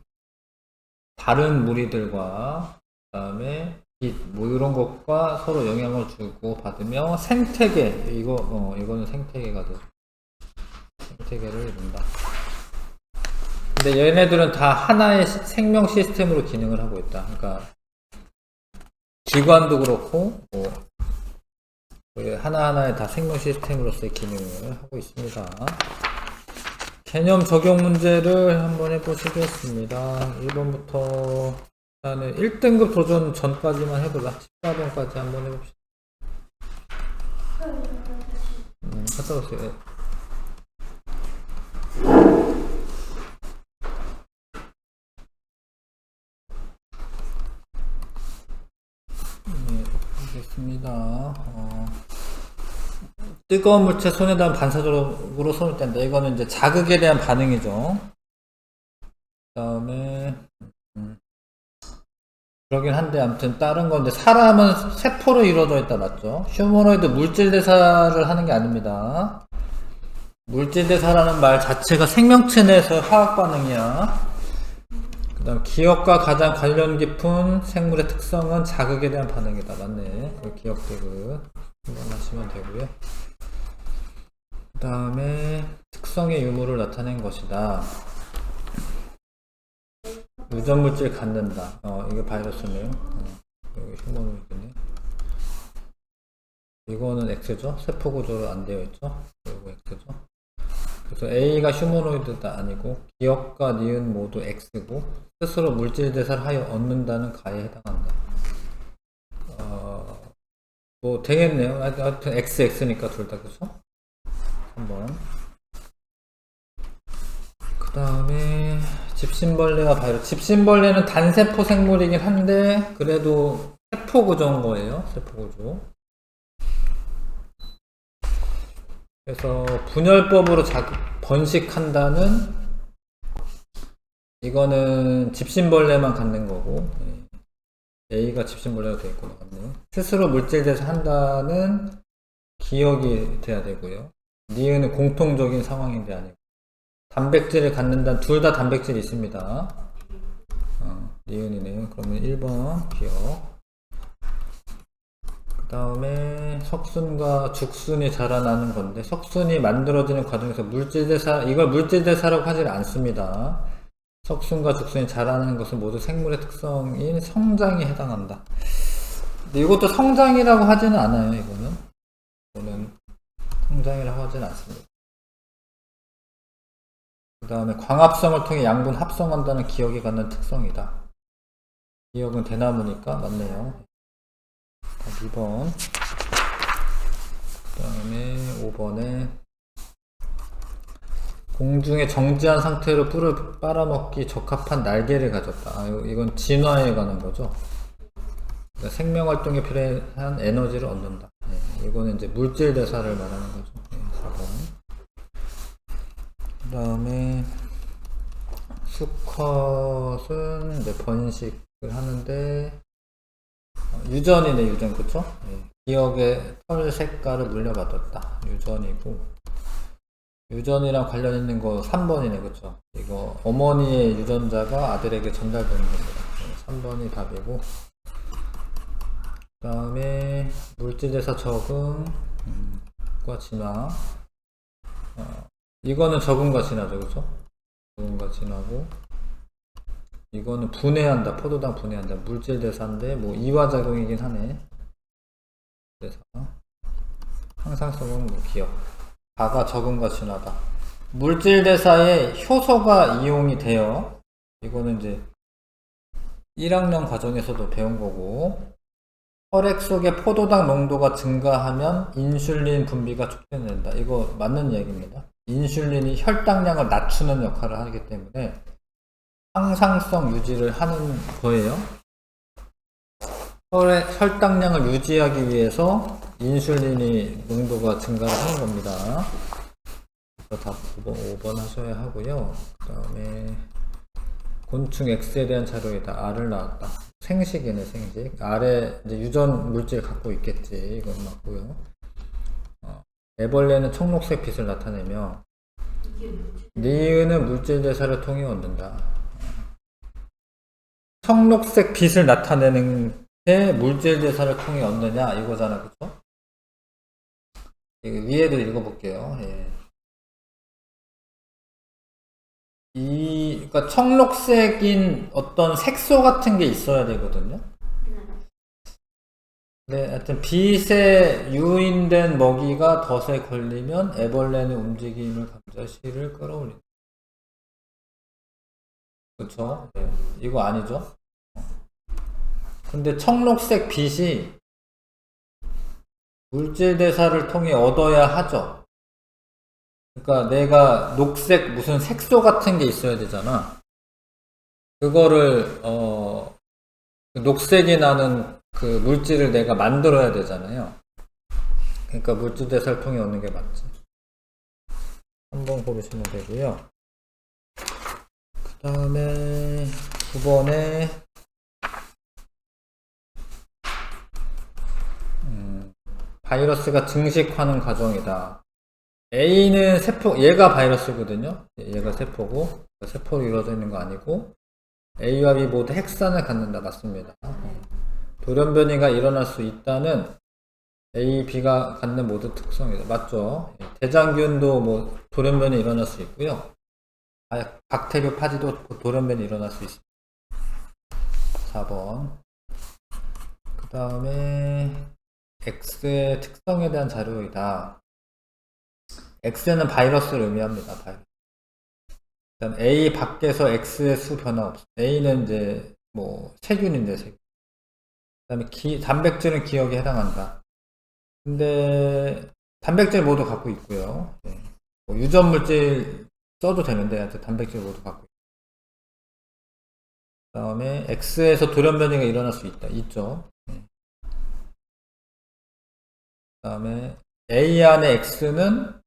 다른 무리들과 그다음에 빛, 뭐 이런 것과 서로 영향을 주고 받으며 생태계, 이거는 생태계가 되죠. 생태계를 이룬다. 근데 얘네들은 다 하나의 생명 시스템으로 기능을 하고 있다. 그러니까 기관도 그렇고 뭐 하나하나의 다 생명 시스템으로서의 기능을 하고 있습니다. 개념 적용 문제를 한번 해보시겠습니다. 1번부터 일단은 1등급 도전 전까지만 해보자. 14번까지 한번 해봅시다. 갔다 오세요. 네, 알겠습니다. 뜨거운 물체 손에 닿으면 반사적으로 손을 뗀다. 이거는 이제 자극에 대한 반응이죠. 그 다음에 그러긴 한데 아무튼 다른 건데 사람은 세포로 이루어져 있다 맞죠? 휴머노이드 물질 대사를 하는 게 아닙니다. 물질 대사라는 말 자체가 생명체 내에서 화학 반응이야. 그 다음 기억과 가장 관련 깊은 생물의 특성은 자극에 대한 반응이다. 맞네. 그 기억 대극 한번 하시면 되고요. 그 다음에 특성의 유무를 나타낸 것이다. 유전물질 갖는다. 이게 바이러스네요. 여기 휴머노이드네. 이거는 X죠? 세포 구조로 안 되어 있죠? 이거 X죠? 그래서 A가 휴머노이드가 아니고 기억과 니은 모두 X고 스스로 물질 대사를 하여 얻는다는 가에 해당한다. 뭐 되겠네요. 하여튼 XX니까 둘 다 그죠? 한번. 그 다음에 집신벌레와 바이러스. 집신벌레는 단세포 생물이긴 한데 그래도 세포 구조인 거예요. 세포 구조. 그래서 분열법으로 번식한다는 이거는 집신벌레만 갖는 거고 A가 집신벌레가 되어 있고 나갔네요. 스스로 물질 대사한다는 기억이 돼야 되고요. 니은은 공통적인 상황인데 아니고 단백질을 갖는다는 둘 다 단백질이 있습니다. 니은이네요. 그러면 1번 기억. 그 다음에 석순과 죽순이 자라나는 건데 석순이 만들어지는 과정에서 물질대사, 이걸 물질대사라고 하지 않습니다. 석순과 죽순이 자라나는 것은 모두 생물의 특성인 성장에 해당한다. 근데 이것도 성장이라고 하지는 않아요. 이거는 성장이라고 하지는 않습니다. 그 다음에 광합성을 통해 양분 합성한다는 기억이 갖는 특성이다. 기억은 대나무니까 맞네요. 2번. 그 다음에 5번에 공중에 정지한 상태로 뿔을 빨아먹기 적합한 날개를 가졌다. 이건 진화에 관한 거죠. 그러니까 생명활동에 필요한 에너지를 얻는다. 이거는 이제 물질 대사를 말하는 거죠. 4번. 그 다음에 수컷은 이제 번식을 하는데 유전이네. 유전 그쵸? 기억의 털 색깔을 물려받았다. 유전이고 유전이랑 관련 있는 거 3번이네. 그쵸? 이거 어머니의 유전자가 아들에게 전달되는 겁니다. 3번이 답이고 그 다음에 물질대사 적응과 진화. 이거는 적응과 진화죠. 그쵸? 적응과 진화고 이거는 분해한다. 포도당 분해한다. 물질대사인데 뭐 이화작용이긴 하네. 그래서 항상성은 뭐 기억. 다가 적응과 진화다. 물질대사에 효소가 이용이 돼요. 이거는 이제 1학년 과정에서도 배운 거고 혈액 속에 포도당 농도가 증가하면 인슐린 분비가 촉진된다. 이거 맞는 얘기입니다. 인슐린이 혈당량을 낮추는 역할을 하기 때문에 항상성 유지를 하는 거예요. 혈당량을 유지하기 위해서 인슐린이 농도가 증가를 하는 겁니다. 다 5번 하셔야 하고요. 그 다음에 곤충 X에 대한 자료이다. R을 나왔다. 생식이네, 생식. R에 이제 유전 물질 갖고 있겠지. 이건 맞고요. 애벌레는 청록색 빛을 나타내며 니은은 물질 대사를 통해 얻는다. 청록색 빛을 나타내는 게 물질 대사를 통해 얻느냐 이거잖아, 그쵸? 위에도 읽어볼게요. 예. 그러니까 청록색인 어떤 색소 같은 게 있어야 되거든요. 네, 하여튼 빛에 유인된 먹이가 덫에 걸리면 애벌레는 움직임을 감지해 실을 끌어올린다. 그쵸? 네. 이거 아니죠? 근데 청록색 빛이 물질 대사를 통해 얻어야 하죠. 그러니까 내가 녹색 무슨 색소 같은 게 있어야 되잖아. 그거를 녹색이 나는 그 물질을 내가 만들어야 되잖아요. 그러니까 물질 대사를 통해 얻는 게 맞지. 한번 고르시면 되고요. 그 다음에 9번에 바이러스가 증식하는 과정이다. A는 세포, 얘가 바이러스거든요. 얘가 세포고, 세포로 이루어져 있는 거 아니고, A와 B 모두 핵산을 갖는다. 맞습니다. 돌연변이가 일어날 수 있다는 A, B가 갖는 모두 특성이다. 맞죠? 대장균도 뭐 돌연변이 일어날 수 있고요. 박테리오 파지도 돌연변이 일어날 수 있습니다. 4번. 그 다음에 X의 특성에 대한 자료이다. X는 바이러스를 의미합니다. 바이러스. 일단 A 밖에서 X의 수 변화 없어. A는 이제 뭐 세균인데 세균. 그 다음에 단백질은 기억에 해당한다. 근데 단백질 모두 갖고 있고요. 네. 뭐 유전물질 써도 되는데 단백질 모두 갖고 있고. 그 다음에 X에서 돌연변이가 일어날 수 있다. 있죠. 네. 그 다음에 A 안에 X는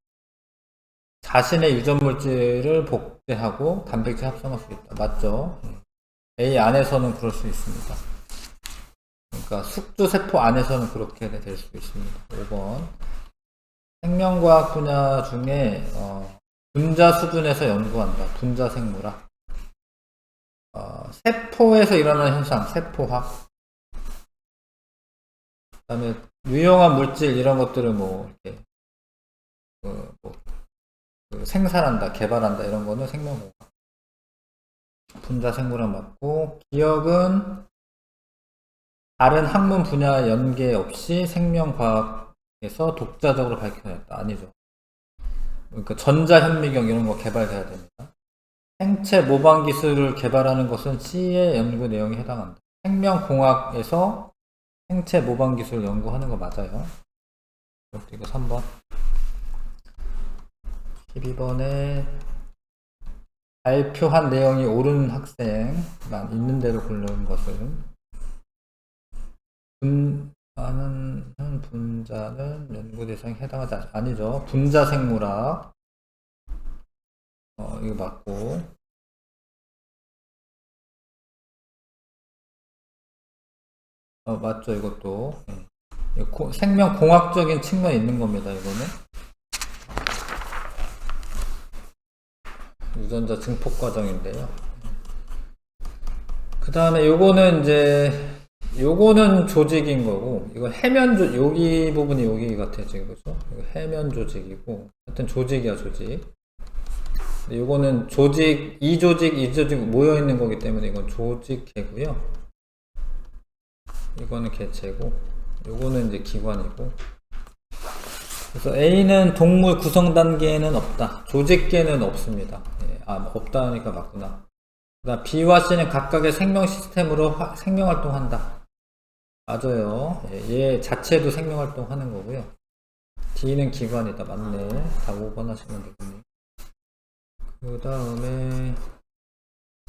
자신의 유전물질을 복제하고 단백질 합성할 수 있다. 맞죠? A 안에서는 그럴 수 있습니다. 그러니까 숙주세포 안에서는 그렇게 될 수 있습니다. 5번. 생명과학 분야 중에 분자 수준에서 연구한다. 분자 생물학. 세포에서 일어나는 현상, 세포학. 그 다음에 유용한 물질 이런 것들을 뭐 이렇게 생산한다, 개발한다 이런 거는 생명공학. 분자 생물학 맞고, 기억은 다른 학문 분야 연계 없이 생명과학에서 독자적으로 밝혀냈다. 아니죠. 그러니까 전자현미경 이런 거 개발해야 됩니다. 생체 모방 기술을 개발하는 것은 C의 연구 내용에 해당한다. 생명공학에서 생체 모방 기술 연구하는 거 맞아요. 이거 3번. 12번에 발표한 내용이 옳은 학생만 있는 대로 고르는 것은 분자는 연구 대상에 해당하지 아니죠. 분자 생물학 이거 맞고, 맞죠. 이것도 생명공학적인 측면이 있는 겁니다. 이거는 유전자 증폭 과정인데요. 그 다음에 요거는 이제 요거는 조직인 거고, 이거 해면 여기 부분이 여기 같아요. 지금 그죠? 이거 해면 조직이고, 하여튼 조직이야, 조직. 근데 요거는 조직, 이 조직 모여 있는 거기 때문에 이건 조직계고요. 이거는 개체고, 요거는 이제 기관이고. 그래서 A는 동물 구성 단계에는 없다. 조직계는 없습니다. 없다니까 맞구나. 그다음 B와 C는 각각의 생명 시스템으로 생명 활동한다. 맞아요. 얘 자체도 생명 활동하는 거고요. D는 기관이다. 맞네. 다 5번 하시면 되겠네요. 그 다음에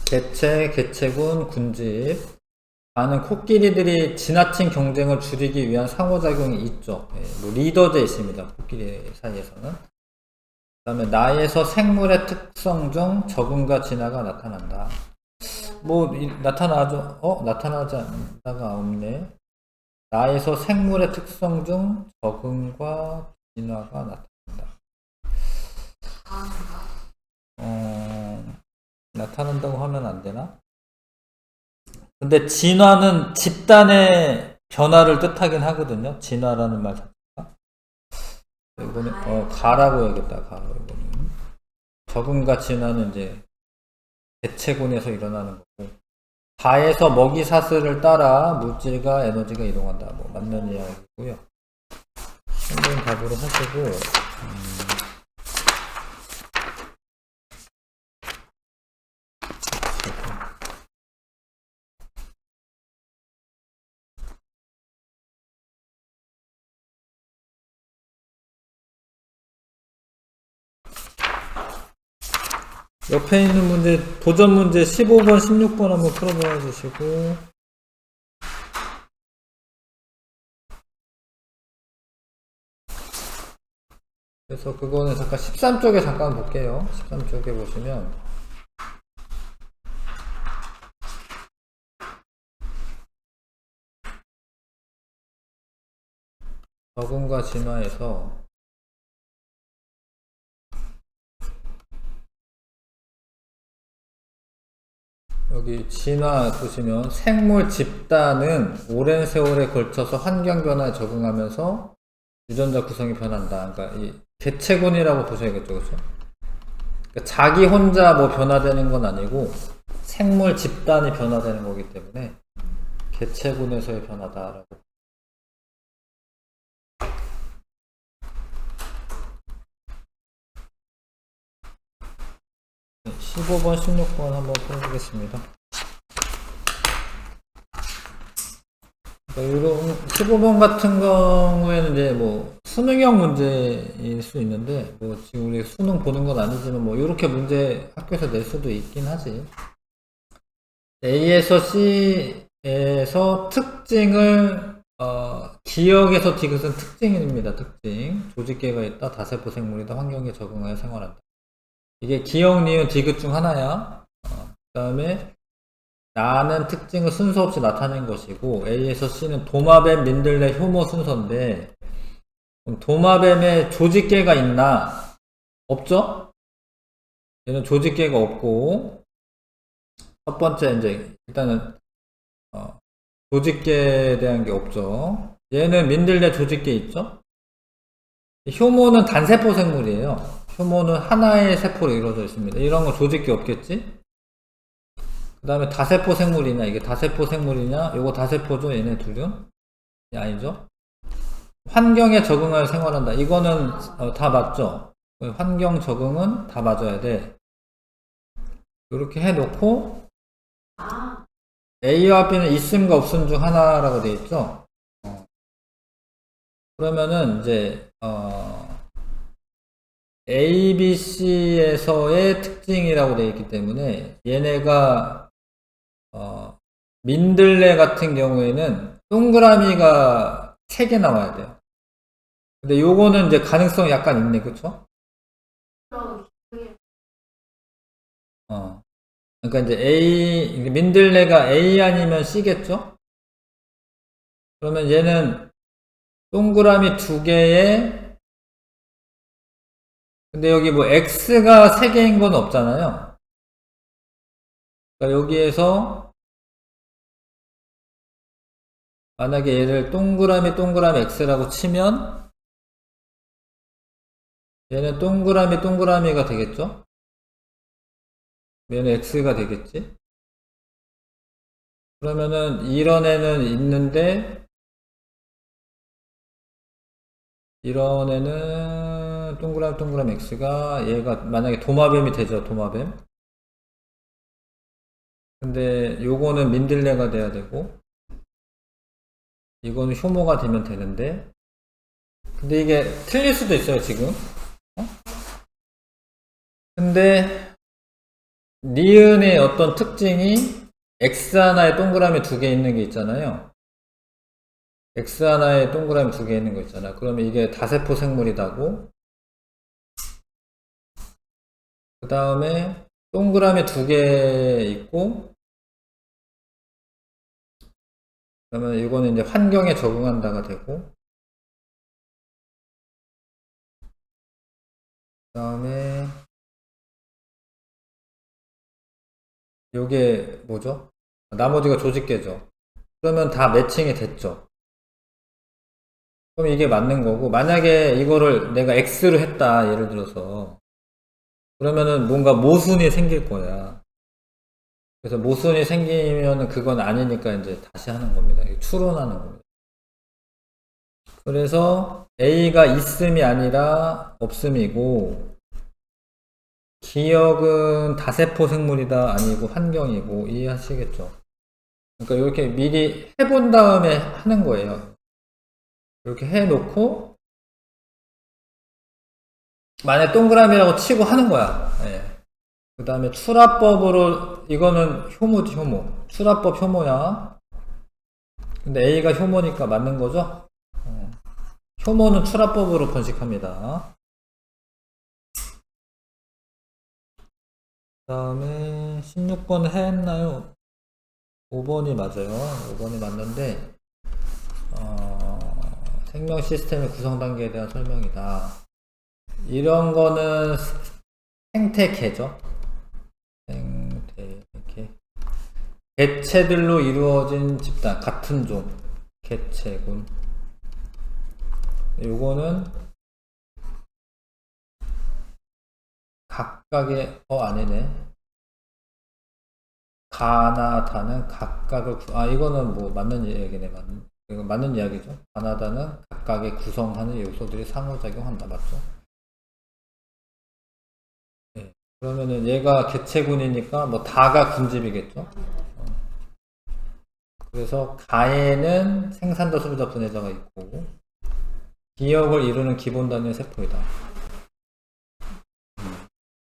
개체군, 군집. 많은 코끼리들이 지나친 경쟁을 줄이기 위한 상호작용이 있죠. 뭐 리더제 있습니다. 코끼리 사이에서는. 다음에 나에서 생물의 특성 중 적응과 진화가 나타난다. 뭐 나타나죠? 나타나지 않다가 없네. 나에서 생물의 특성 중 적응과 진화가 나타난다. 나타난다고 하면 안 되나? 근데 진화는 집단의 변화를 뜻하긴 하거든요. 진화라는 말 자체가. 이거는 가라고 해야겠다. 가로 이거는. 적응과 진화는 이제 개체군에서 일어나는 거고, 가에서 먹이 사슬을 따라 물질과 에너지가 이동한다. 뭐 맞는 이야기고요. 한번 답으로 하시고, 옆에 있는 문제, 도전 문제 15번, 16번 한번 풀어봐 주시고, 그래서 그거는 잠깐 13쪽에 잠깐 볼게요. 13쪽에 보시면, 적응과 진화에서 여기 진화 보시면 생물 집단은 오랜 세월에 걸쳐서 환경 변화에 적응하면서 유전자 구성이 변한다. 그러니까 이 개체군이라고 보셔야겠죠, 그렇죠? 그러니까 자기 혼자 뭐 변화되는 건 아니고 생물 집단이 변화되는 거기 때문에 개체군에서의 변화다라고. 15번, 16번 한번 풀어보겠습니다. 이런 15번 같은 경우에는 이제 뭐 수능형 문제일 수 있는데, 뭐 지금 우리 수능 보는 건 아니지만 뭐 이렇게 문제 학교에서 낼 수도 있긴 하지. A에서 C에서 특징을 기억에서 디귿은 특징입니다. 특징. 조직계가 있다, 다세포 생물이다, 환경에 적응하여 생활한다. 이게 기억, 니은, 디귿 중 하나야. 그 다음에 나는 특징을 순서 없이 나타낸 것이고, A에서 C는 도마뱀, 민들레, 효모 순서인데, 도마뱀에 조직계가 있나? 없죠? 얘는 조직계가 없고, 첫 번째 이제 일단은 조직계에 대한 게 없죠. 얘는 민들레 조직계 있죠? 효모는 단세포 생물이에요. 효모는 하나의 세포로 이루어져 있습니다. 이런 거 조직계 없겠지? 그 다음에 다세포 생물이냐? 이게 다세포 생물이냐? 요거 다세포죠? 얘네 둘은? 아니죠? 환경에 적응하여 생활한다. 이거는 다 맞죠? 환경 적응은 다 맞아야 돼. 이렇게 해놓고 A와 B는 있음과 없음 중 하나라고 되어 있죠? 그러면은 이제 A, B, C에서의 특징이라고 되어 있기 때문에 얘네가 민들레 같은 경우에는 동그라미가 3개 나와야 돼요. 근데 요거는 이제 가능성이 약간 있네, 그쵸? 그러니까 이제 민들레가 A 아니면 C겠죠? 그러면 얘는 동그라미 2개에, 근데 여기 뭐 X가 3개인 건 없잖아요. 그러니까 여기에서 만약에 얘를 동그라미 X라고 치면 얘는 동그라미가 되겠죠? 얘는 X가 되겠지? 그러면은 이런 애는 있는데 이런 애는 동그라미 X가 얘가 만약에 도마뱀이 되죠, 도마뱀. 근데 요거는 민들레가 돼야 되고 이거는 효모가 되면 되는데, 근데 이게 틀릴 수도 있어요, 지금. 근데 니은의 어떤 특징이 X 하나에 동그라미 2개 있는 게 있잖아요. X 하나에 동그라미 2개 있는 거 있잖아. 그러면 이게 다세포 생물이다고. 그 다음에 동그라미 2개 있고, 그러면 이거는 이제 환경에 적응한다가 되고, 그 다음에 요게 뭐죠? 나머지가 조직계죠. 그러면 다 매칭이 됐죠. 그럼 이게 맞는 거고, 만약에 이거를 내가 X로 했다, 예를 들어서. 그러면은 뭔가 모순이 생길 거야. 그래서 모순이 생기면 그건 아니니까 이제 다시 하는 겁니다. 추론하는 겁니다. 그래서 A가 있음이 아니라 없음이고, 기억은 다세포 생물이다 아니고 환경이고, 이해하시겠죠? 그러니까 이렇게 미리 해본 다음에 하는 거예요. 이렇게 해놓고 만약 동그라미라고 치고 하는 거야. 예. 그 다음에 출합법으로 이거는 효모지 효모. 출합법 효모야. 근데 A가 효모니까 맞는 거죠? 효모는 출합법으로 번식합니다. 그 다음에 16번 했나요? 5번이 맞아요. 5번이 맞는데 생명 시스템의 구성 단계에 대한 설명이다. 이런 거는 생태계죠. 생태계. 개체들로 이루어진 집단, 같은 종, 개체군. 요거는 각각의, 아니네. 가나다는 각각을, 이거는 뭐 맞는 얘기네, 이거 맞는 이야기죠. 가나다는 각각의 구성하는 요소들이 상호작용한다, 맞죠? 네. 그러면은 얘가 개체군이니까 뭐 다가 군집이겠죠? 그래서 가에는 생산자, 소비자, 분해자가 있고 기억을 이루는 기본 단위의 세포이다.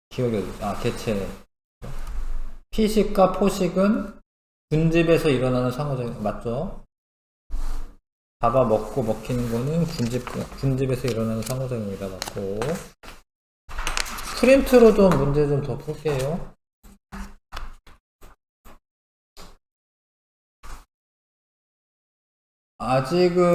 기억이 개체. 피식과 포식은 군집에서 일어나는 상호작용 맞죠? 잡아먹고 먹히는 거는 군집에서 일어나는 상호작용이다 맞고. 프린트로 좀 문제 좀 더 풀게요. 아직은